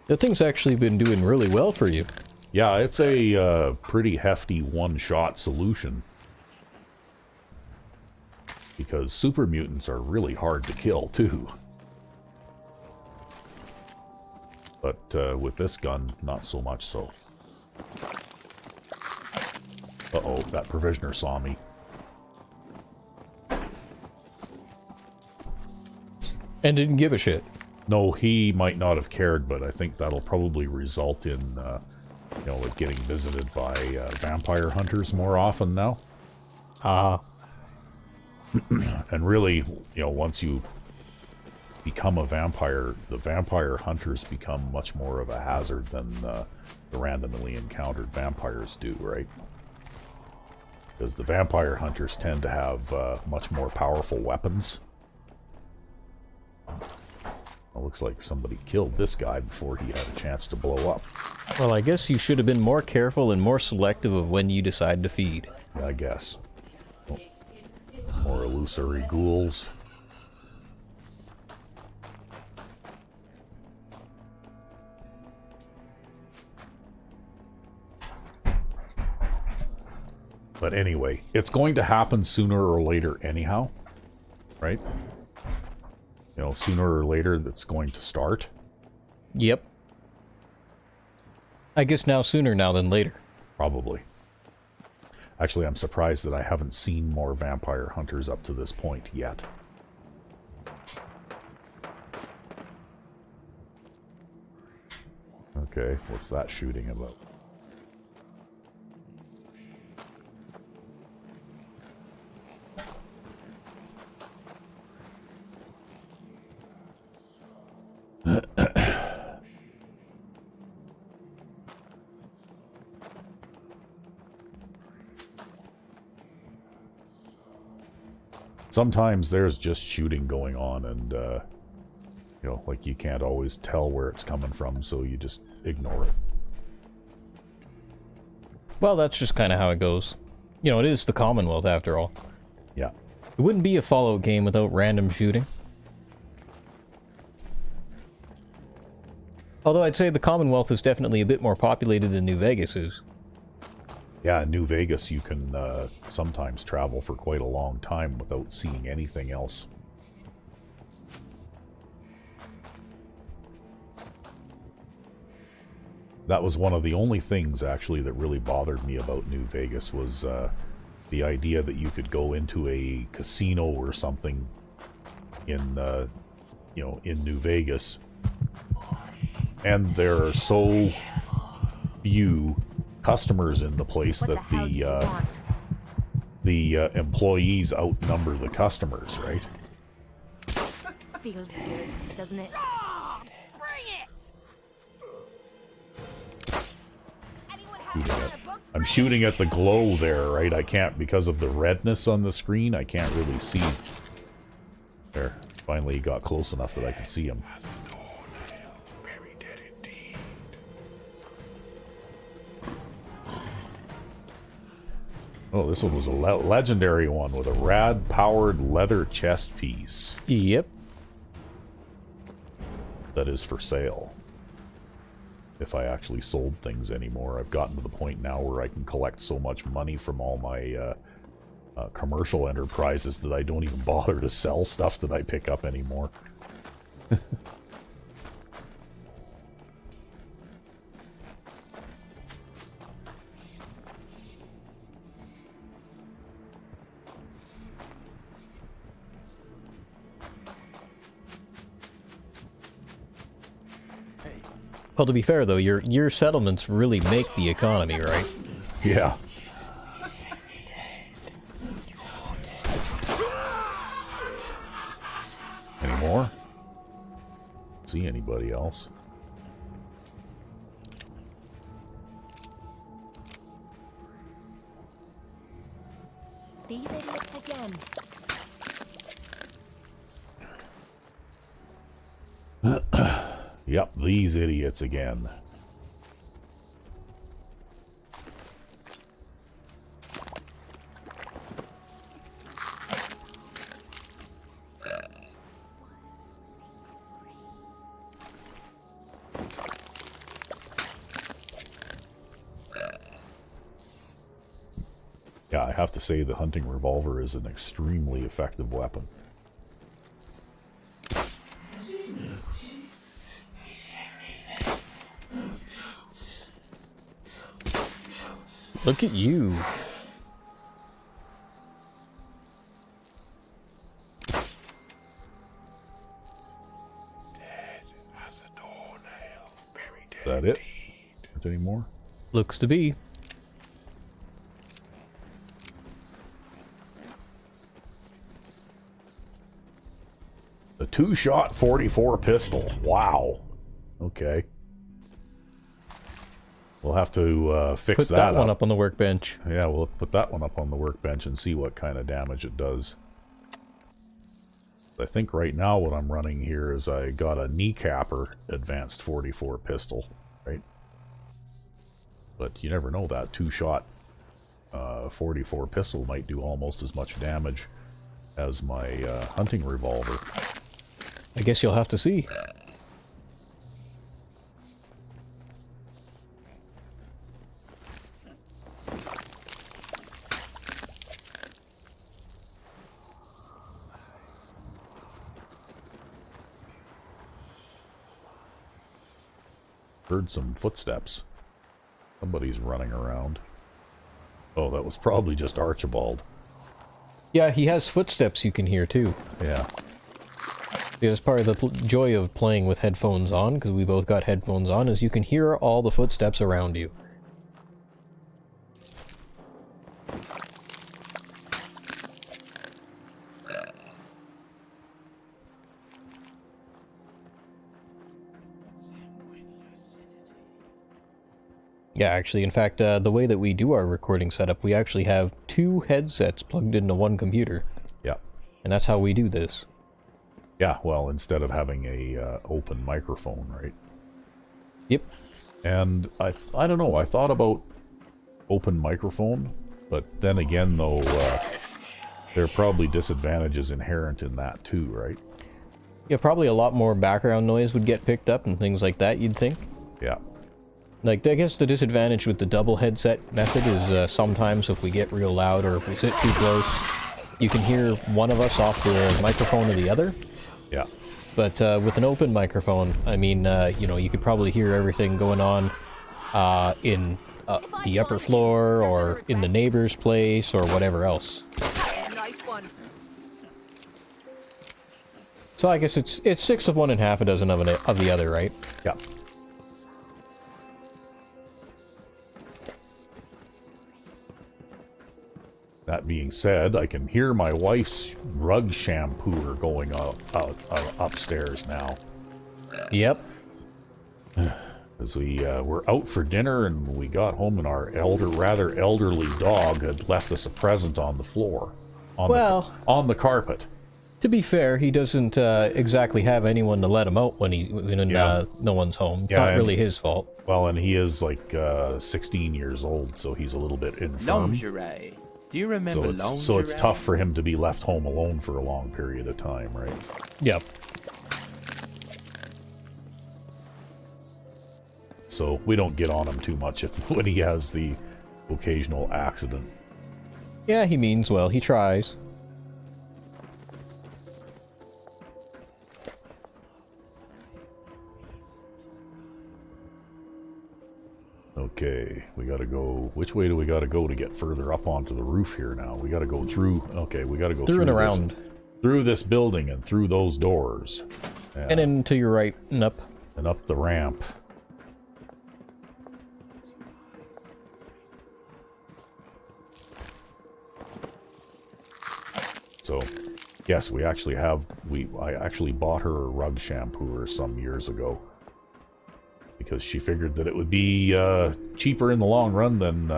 That thing's actually been doing really well for you. Yeah, it's a pretty hefty one-shot solution. Because super mutants are really hard to kill, too. But with this gun, not so much so. Uh-oh, that provisioner saw me. And didn't give a shit. No, he might not have cared, but I think that'll probably result in, you know, like getting visited by vampire hunters more often now. Ah. And really, you know, once you become a vampire, the vampire hunters become much more of a hazard than the randomly encountered vampires do, right? Because the vampire hunters tend to have much more powerful weapons. It looks like somebody killed this guy before he had a chance to blow up. Well, I guess you should have been more careful and more selective of when you decide to feed. Yeah, I guess. Oh, more illusory ghouls. But anyway, it's going to happen sooner or later anyhow, right? You know, sooner or later that's going to start. Yep. I guess now sooner now than later. Probably. Actually, I'm surprised that I haven't seen more vampire hunters up to this point yet. Okay, what's that shooting about? Sometimes there's just shooting going on, and you know, like you can't always tell where it's coming from, so you just ignore it. Well, that's just kind of how it goes. You know, it is the Commonwealth after all. Yeah. It wouldn't be a Fallout game without random shooting. Although I'd say the Commonwealth is definitely a bit more populated than New Vegas is. Yeah, in New Vegas you can sometimes travel for quite a long time without seeing anything else. That was one of the only things, actually, that really bothered me about New Vegas was the idea that you could go into a casino or something in, you know, in New Vegas, and there are so few customers in the place that the employees outnumber the customers, right? Feels good, doesn't it? Bring it! I'm shooting at the glow there, right? I can't, because of the redness on the screen, I can't really see. There, finally he got close enough that I can see him. Very dead indeed. Oh, this one was a legendary one with a rad-powered leather chest piece. Yep. That is for sale. If I actually sold things anymore. I've gotten to the point now where I can collect so much money from all my commercial enterprises that I don't even bother to sell stuff that I pick up anymore. Well, to be fair though, your settlements really make the economy, right? Yeah. Any more? See anybody else? These idiots again. Yep, these idiots again. Yeah, I have to say the hunting revolver is an extremely effective weapon. Look at you. Dead as a doornail. Very dead. Is that it? Is there any more? Looks to be. The two-shot 44 pistol. Wow. Okay. We'll have to fix Put that one up on the workbench. Yeah, we'll put that one up on the workbench and see what kind of damage it does. I think right now what I'm running here is I got a kneecapper advanced 44 pistol, right? But you never know, that two-shot 44 pistol might do almost as much damage as my hunting revolver. I guess you'll have to see. Heard some footsteps. Somebody's running around. Oh, that was probably just Archibald. Yeah, he has footsteps you can hear too. Yeah. Yeah, that's part of the joy of playing with headphones on, because we both got headphones on, is you can hear all the footsteps around you. Yeah, actually, in fact, the way that we do our recording setup, we actually have two headsets plugged into one computer. Yeah. And that's how we do this. Yeah, well, instead of having a open microphone, right? Yep. And I don't know, I thought about open microphone, but then again, though, there are probably disadvantages inherent in that too, right? Yeah, probably a lot more background noise would get picked up and things like that, you'd think. Yeah. Like, I guess the disadvantage with the double headset method is sometimes if we get real loud or if we sit too close, you can hear one of us off the microphone of the other. Yeah. But with an open microphone, I mean, you know, you could probably hear everything going on in the upper floor or in the neighbor's place or whatever else. Nice one. So I guess it's 6 of one and half a dozen of the other, right? Yeah. That being said, I can hear my wife's rug shampooer going upstairs now. Yep. As we were out for dinner and we got home and our rather elderly dog had left us a present on the floor. On the carpet. To be fair, he doesn't exactly have anyone to let him out when no one's home. It's not really his fault. Well, and he is like 16 years old, so he's a little bit infirm. Lingerie. Do you remember lingerie? So it's tough for him to be left home alone for a long period of time, right? Yep. So we don't get on him too much when he has the occasional accident. Yeah, he means well. He tries. Okay, we gotta go... Which way do we gotta go to get further up onto the roof here now? We gotta go through... Okay, we gotta go through and around. Through this building and through those doors. And then to your right and up. And up the ramp. So, yes, we actually have... I actually bought her a rug shampooer some years ago. Because she figured that it would be cheaper in the long run than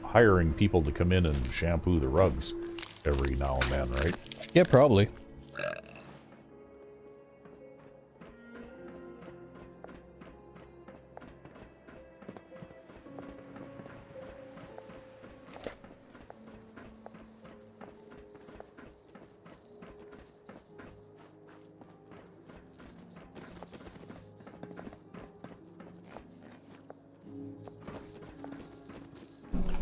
hiring people to come in and shampoo the rugs every now and then, right? Yeah, probably.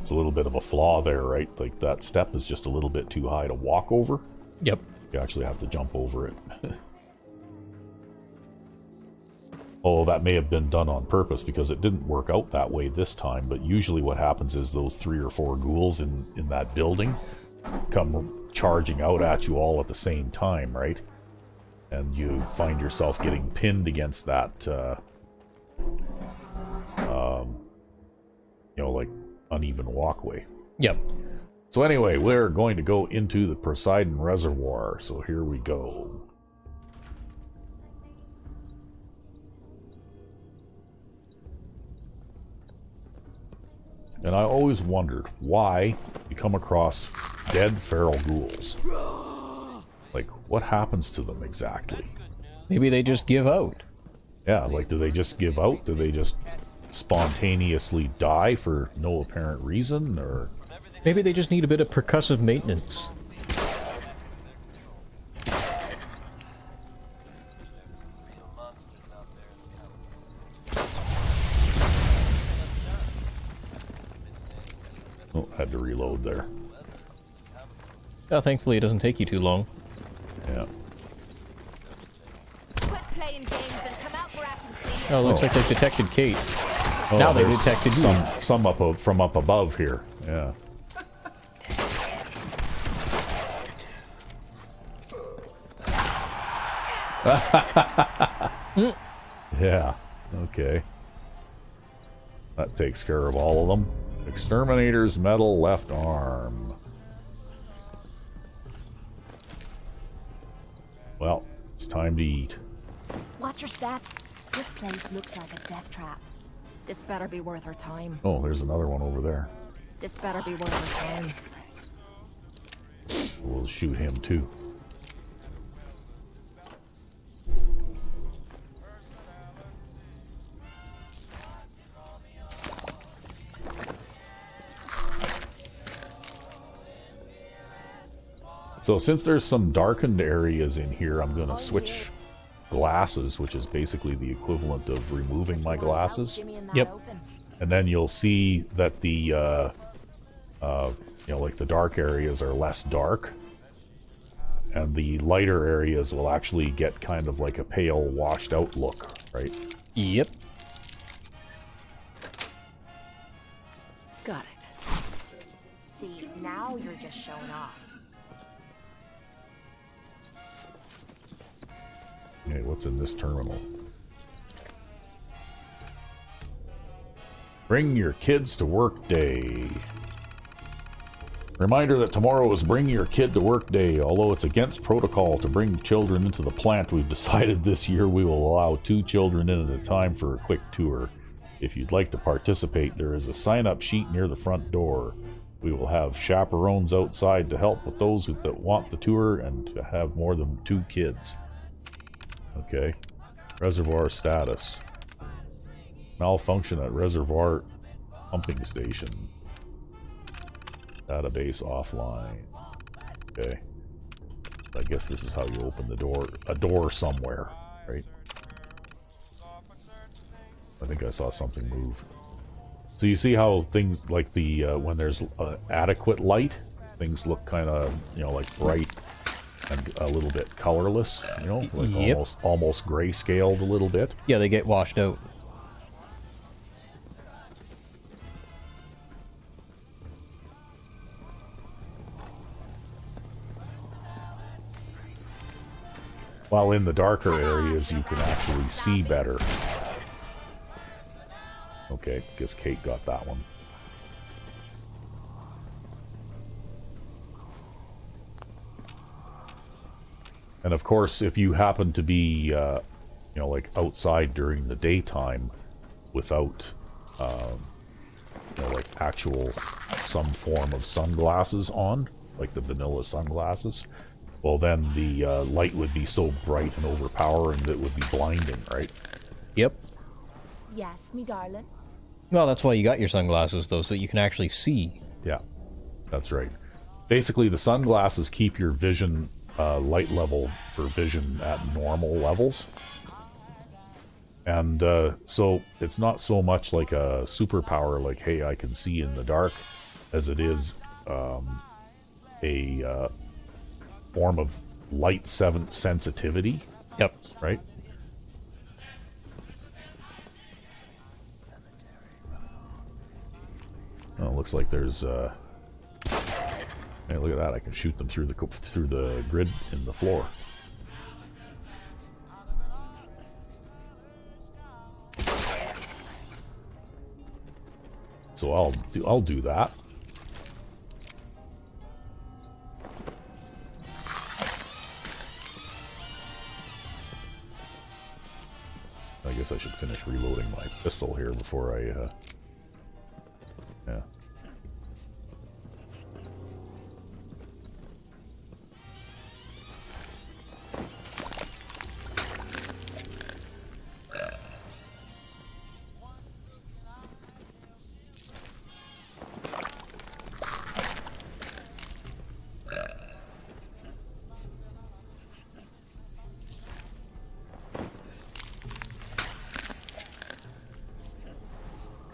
It's a little bit of a flaw there, right? Like, that step is just a little bit too high to walk over. Yep. You actually have to jump over it. Oh, that may have been done on purpose because it didn't work out that way this time, but usually what happens is those 3 or 4 ghouls in that building come charging out at you all at the same time, right? And you find yourself getting pinned against that, you know, like, uneven walkway. Yep. So anyway, we're going to go into the Poseidon Reservoir, so here we go. And I always wondered why you come across dead feral ghouls. Like, what happens to them exactly? Maybe they just give out. Yeah, like, do they just give out? Do they just spontaneously die for no apparent reason, or... Maybe they just need a bit of percussive maintenance. Oh, had to reload there. Oh, thankfully it doesn't take you too long. Yeah. Quit playing games and come out where I can see you. Oh, looks like they've detected Kate. Oh, Now they there's detected you. some up from up above here. Yeah. Yeah. Okay. That takes care of all of them. Exterminator's metal left arm. Well, it's time to eat. Watch your step. This place looks like a death trap. This better be worth our time. Oh, there's another one over there. This better be worth our time. We'll shoot him too. So since there's some darkened areas in here, I'm going to switch glasses, which is basically the equivalent of removing my glasses. Yep. And then you'll see that the, you know, like the dark areas are less dark. And the lighter areas will actually get kind of like a pale, washed out look, right? Yep. Got it. See, now you're just showing off. Okay, what's in this terminal? Bring your kids to work day. Reminder that tomorrow is Bring Your Kid to Work Day. Although it's against protocol to bring children into the plant, we've decided this year we will allow 2 children in at a time for a quick tour. If you'd like to participate, there is a sign-up sheet near the front door. We will have chaperones outside to help with those that want the tour and to have more than 2 kids. Okay. Reservoir status. Malfunction at reservoir pumping station. Database offline. Okay. I guess this is how you open the door. A door somewhere, right? I think I saw something move. So you see how things like the when there's adequate light, things look kind of, you know, like bright and a little bit colorless, you know, like almost grayscaled a little bit. Yeah, they get washed out. While in the darker areas, you can actually see better. Okay, guess Kate got that one. And of course, if you happen to be, you know, like outside during the daytime without, you know, like actual some form of sunglasses on, like the vanilla sunglasses, well then the light would be so bright and overpowering that it would be blinding, right? Yep. Yes, me darling. Well, that's why you got your sunglasses, though, so that you can actually see. Yeah, that's right. Basically, the sunglasses keep your vision light level for vision at normal levels. And so it's not so much like a superpower, like, hey, I can see in the dark, as it is a form of light sensitivity. Yep. Right? Oh, it looks like there's hey, look at that, I can shoot them through the grid in the floor. So I'll do that. I guess I should finish reloading my pistol here before I yeah.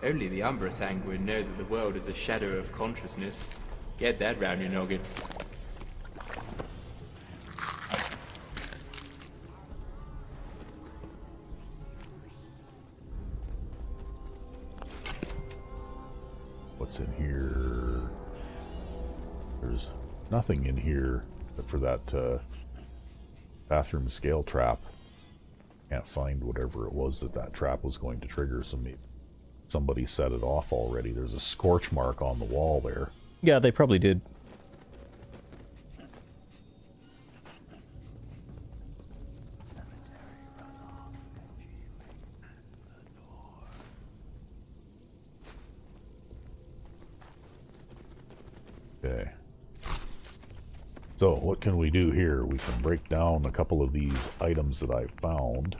Only the Umbra Sanguine know that the world is a shadow of consciousness. Get that round your noggin. What's in here? There's nothing in here except for that bathroom scale trap. Can't find whatever it was that trap was going to trigger. Somebody set it off already. There's a scorch mark on the wall there. Yeah, they probably did. Okay. So, what can we do here? We can break down a couple of these items that I found.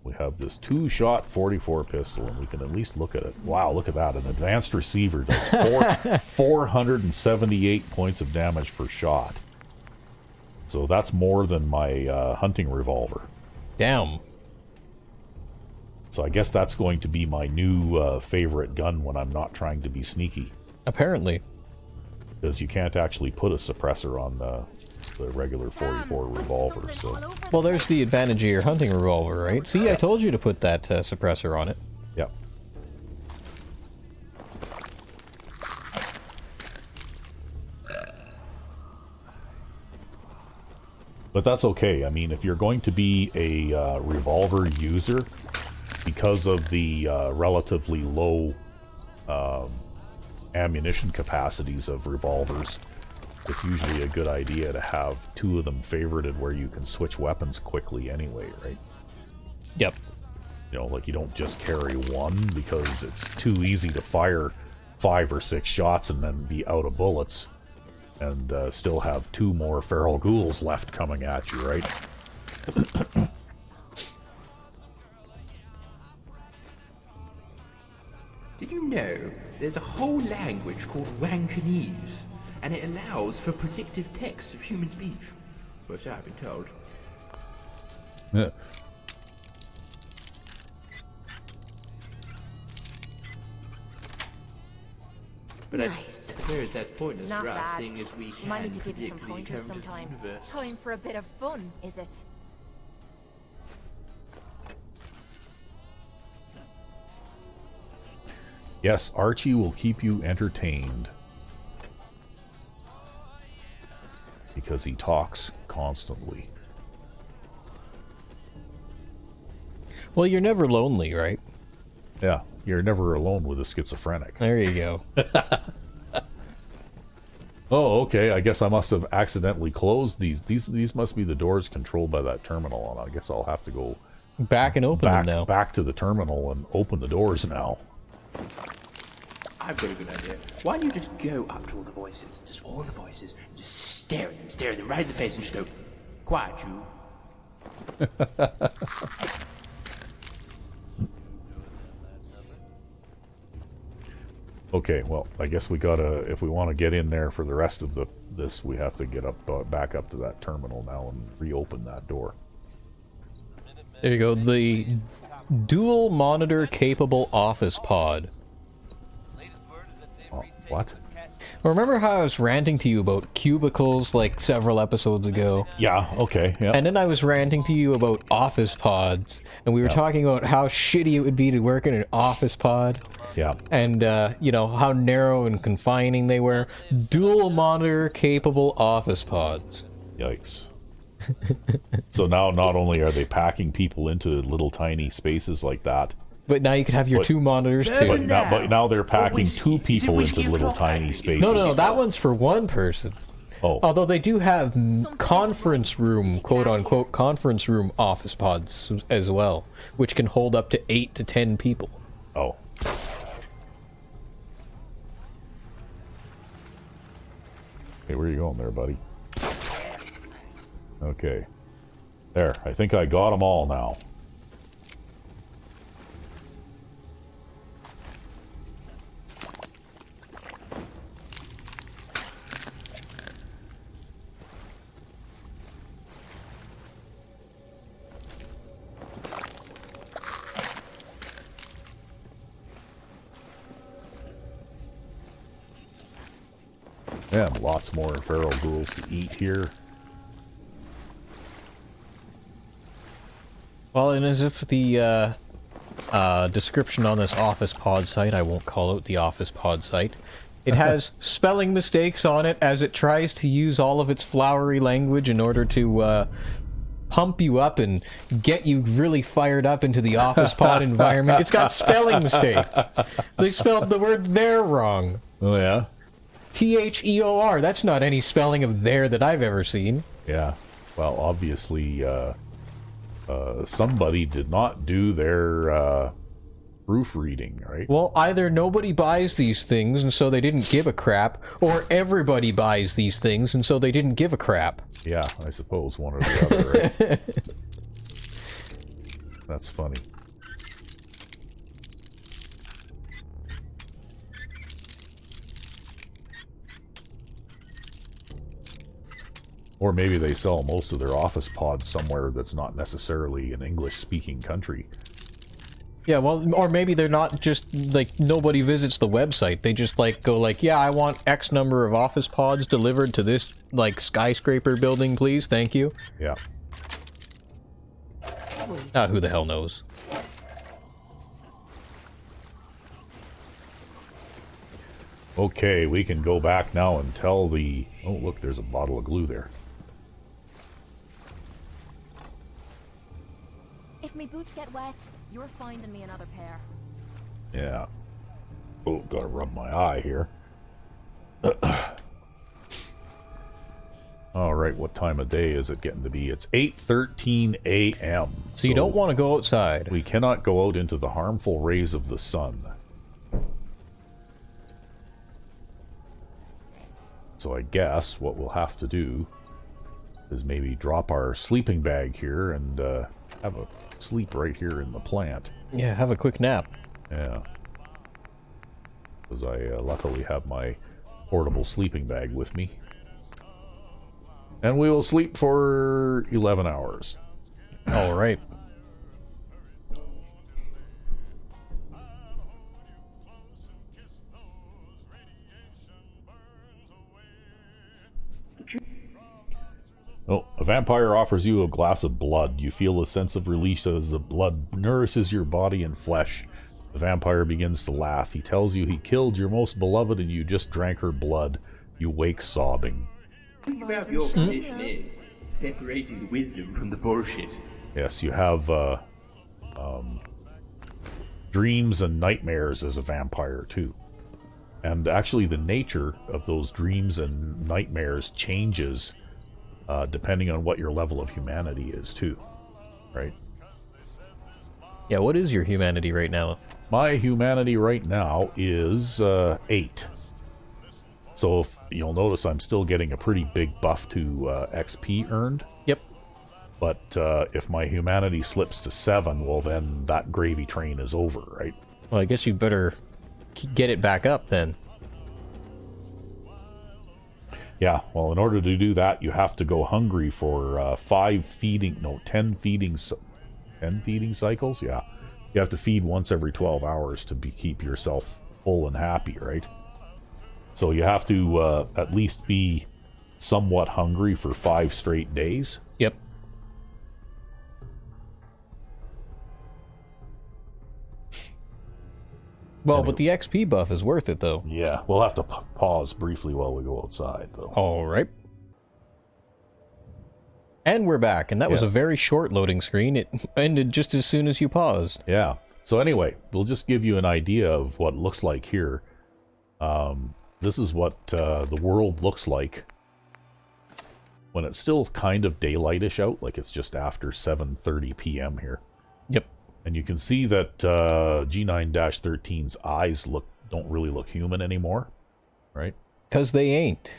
We have this 2-shot 44 pistol, and we can at least look at it. Wow, look at that. An advanced receiver does 478 points of damage per shot. So that's more than my hunting revolver. Damn. So I guess that's going to be my new favorite gun when I'm not trying to be sneaky. Apparently. Because you can't actually put a suppressor on the regular 44 revolver, so... Well, there's the advantage of your hunting revolver, right? See, I told you to put that suppressor on it. Yep. But that's okay. I mean, if you're going to be a revolver user, because of the relatively low ammunition capacities of revolvers, it's usually a good idea to have two of them favorited where you can switch weapons quickly anyway, right? Yep. You know, like you don't just carry one because it's too easy to fire 5 or 6 shots and then be out of bullets and still have 2 more feral ghouls left coming at you, right? Did you know there's a whole language called Wankanese, and it allows for predictive text of human speech? Well, so I've been told. Yeah. But I Nice. suppose that's pointless Not for us, bad. seeing as we can Might need to give you some predict the pointers current of the sometime. universe. Time for a bit of fun, is it? Yes, Archie will keep you entertained. Because he talks constantly. Well, you're never lonely, right? Yeah, you're never alone with a schizophrenic. There you go. Oh, okay, I guess I must have accidentally closed these. These must be the doors controlled by that terminal, and I guess I'll have to go Back and open them now. back to the terminal and open the doors now. I've got a good idea. Why don't you just go up to all the voices, just all the voices, and just stare at them right in the face and just go, quiet you. Okay, well, I guess we gotta, if we want to get in there for the rest of this, we have to get up, back up to that terminal now and reopen that door. There you go. The dual monitor capable office pod. Oh, what? Remember how I was ranting to you about cubicles like several episodes ago? Yeah, okay, yeah. And then I was ranting to you about office pods, and we were talking about how shitty it would be to work in an office pod. Yeah. And, you know, how narrow and confining they were. Dual monitor capable office pods. Yikes. So now not only are they packing people into little tiny spaces like that, but now you could have your But- 2 monitors too. but now they're packing which- 2 people which into you little call tiny packing? spaces. No, that one's for 1 person. Oh, Although they do have conference room, quote-unquote, conference room office pods as well, which can hold up to 8 to 10 people. oh. Hey, where are you going there, buddy? Okay. There, I think I got them all now. Yeah, lots more feral ghouls to eat here. Well, and as if the description on this office pod site, I won't call out the office pod site, it has spelling mistakes on it as it tries to use all of its flowery language in order to pump you up and get you really fired up into the office pod environment. It's got spelling mistakes. They spelled the word there wrong. Oh, yeah? Theor. That's not any spelling of there that I've ever seen. Yeah. Well, obviously, somebody did not do their proofreading, right? Well, either nobody buys these things and so they didn't give a crap, or everybody buys these things and so they didn't give a crap. Yeah, I suppose one or the other, right? That's funny. Or maybe they sell most of their office pods somewhere that's not necessarily an English-speaking country. Yeah, well, or maybe they're not just, like, nobody visits the website. They just, like, go like, yeah, I want X number of office pods delivered to this, like, skyscraper building, please, thank you. Yeah. Ah, who the hell knows? Okay, we can go back now and tell the... Oh, look, there's a bottle of glue there. If me boots get wet, you're finding me another pair. Yeah. Oh, gotta rub my eye here. Alright, what time of day is it getting to be? It's 8:13 a.m. So you don't want to go outside. We cannot go out into the harmful rays of the sun. So I guess what we'll have to do is maybe drop our sleeping bag here and have a sleep right here in the plant. Yeah, have a quick nap. Yeah. Because I luckily have my portable sleeping bag with me. And we will sleep for 11 hours. All right. Oh, a vampire offers you a glass of blood. You feel a sense of release as the blood nourishes your body and flesh. The vampire begins to laugh. He tells you he killed your most beloved and you just drank her blood. You wake sobbing. The thing about your condition is separating the wisdom from the bullshit. Yes, you have dreams and nightmares as a vampire too. And actually the nature of those dreams and nightmares changes depending on what your level of humanity is too, right? Yeah, what is your humanity right now? My humanity right now is 8. So if you'll notice I'm still getting a pretty big buff to XP earned. Yep. But if my humanity slips to 7, well then that gravy train is over, right? Well, I guess you better get it back up then. Yeah, well, in order to do that, you have to go hungry for 10 feeding cycles. Yeah, you have to feed once every 12 hours to keep yourself full and happy, right? So you have to at least be somewhat hungry for 5 straight days. Yep. Well, but the XP buff is worth it, though. Yeah, we'll have to pause briefly while we go outside, though. All right. And we're back, and that was a very short loading screen. It ended just as soon as you paused. Yeah. So anyway, we'll just give you an idea of what it looks like here. This is what the world looks like when it's still kind of daylightish out, like it's just after 7:30 p.m. here. Yep. And you can see that G9-13's eyes don't really look human anymore, right? Because they ain't.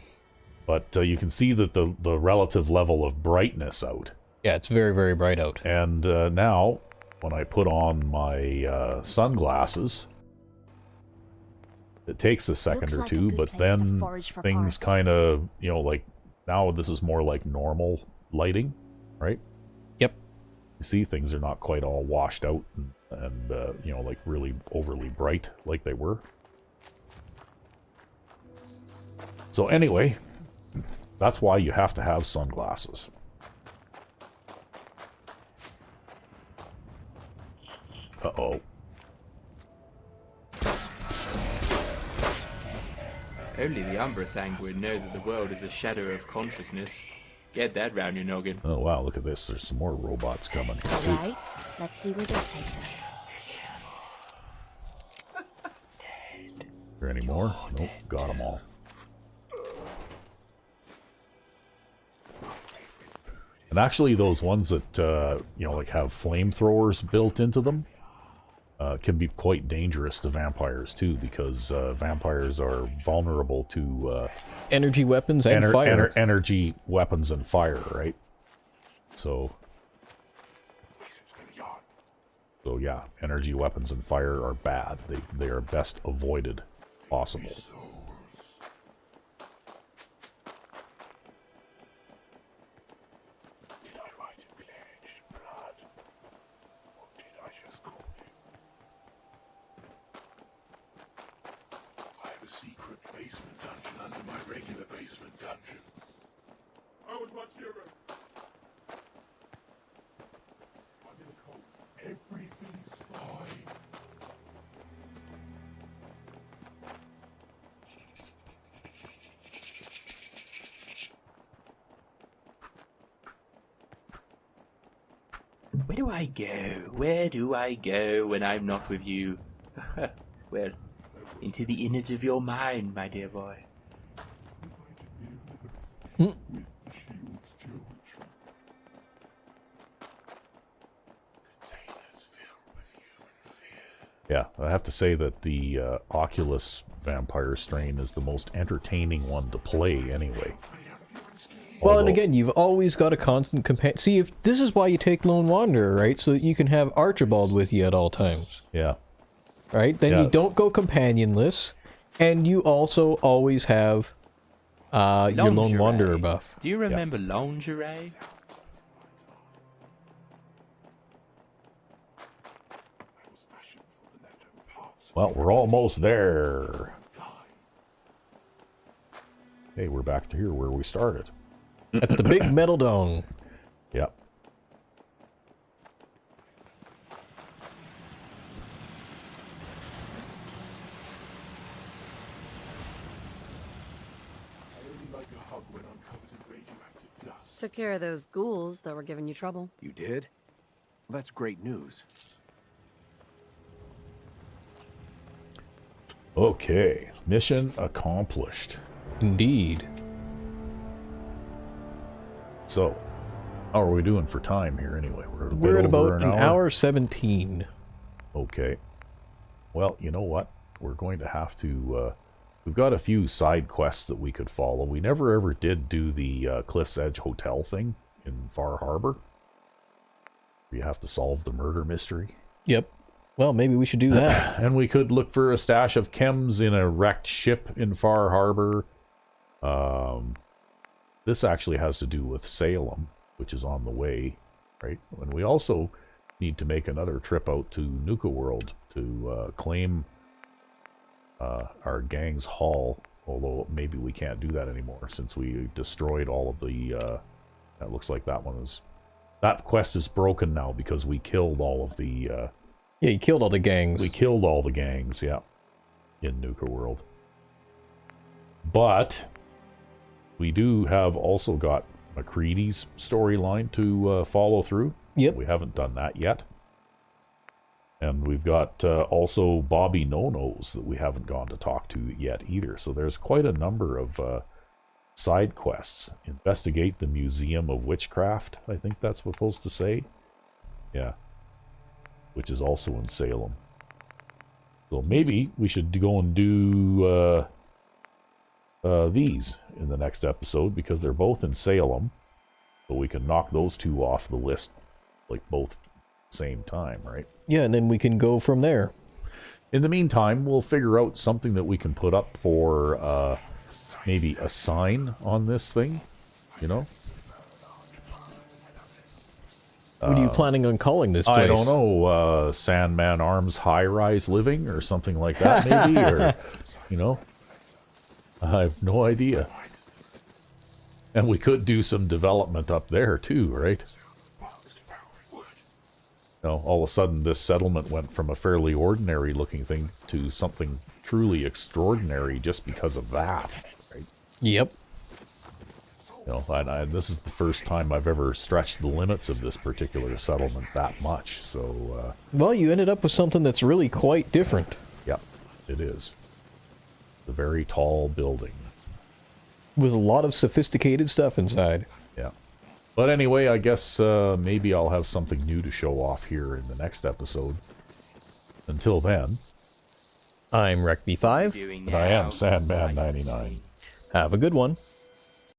But you can see that the relative level of brightness out. Yeah, it's very, very bright out. And now, when I put on my sunglasses, it takes a second or two, but then things kind of, like, now this is more like normal lighting, right? Yep. You see, things are not quite all washed out and like really overly bright like they were. So anyway, that's why you have to have sunglasses. Uh-oh. Only the Umbra Sanguine know that the world is a shadow of consciousness. Get that round your noggin. Oh wow, look at this. There's some more robots coming. Alright, let's see where this takes us. Is there any more? Nope, got them all. And actually those ones that, like have flamethrowers built into them, can be quite dangerous to vampires too, because vampires are vulnerable to energy weapons and fire. Energy weapons and fire, right? So yeah, energy weapons and fire are bad. They are best avoided possible. basement dungeon under my regular basement dungeon. I was much nearer. I'm in a cult. Everything's fine. Where do I go? Where do I go when I'm not with you? Well, into the innards of your mind, my dear boy. With Shield's geometry. Containers filled with human fear. Yeah, I have to say that the Oculus vampire strain is the most entertaining one to play anyway. Well, and again, you've always got a constant companion. See, if this is why you take Lone Wanderer, right? So that you can have Archibald with you at all times. Yeah. Right? Then you don't go companionless, and you also always have your Lone Lingerie. Wanderer buff. Do you remember lingerie? Well, we're almost there. Hey, we're back to here where we started. At the big metal dome. Yep. Took care of those ghouls that were giving you trouble. You did? Well, that's great news. Okay, mission accomplished. Indeed. So, how are we doing for time here anyway? We're at about an hour 17. Okay. Well, you know what? We're going to have to... we've got a few side quests that we could follow. We never ever did do the Cliff's Edge Hotel thing in Far Harbor. You have to solve the murder mystery. Yep. Well, maybe we should do that. And we could look for a stash of chems in a wrecked ship in Far Harbor. This actually has to do with Salem, which is on the way, right? And we also need to make another trip out to Nuka World to claim our gang's haul, although maybe we can't do that anymore since we destroyed all of the... it looks like that one is... That quest is broken now because we killed all of the... yeah, you killed all the gangs. We killed all the gangs, yeah, in Nuka World. But we do have also got McCready's storyline to follow through. Yep. We haven't done that yet. And we've got also Bobby No-Nos that we haven't gone to talk to yet either. So there's quite a number of side quests. Investigate the Museum of Witchcraft, I think that's supposed to say. Yeah. Which is also in Salem. So maybe we should go and do these in the next episode because they're both in Salem. So we can knock those two off the list, like both same time, right? Yeah, and then we can go from there. In the meantime, we'll figure out something that we can put up for maybe a sign on this thing, you know? What are you planning on calling this place? I don't know, Sandman Arms High-Rise Living or something like that, maybe, or, you know? I have no idea. And we could do some development up there, too, right? You know, all of a sudden, this settlement went from a fairly ordinary-looking thing to something truly extraordinary just because of that, right? Yep. You know, and this is the first time I've ever stretched the limits of this particular settlement that much, so... well, you ended up with something that's really quite different. Yep, it is. The very tall building. With a lot of sophisticated stuff inside. Yeah. But anyway, I guess maybe I'll have something new to show off here in the next episode. Until then... I'm RecV5. And I am Sandman99. Have a good one.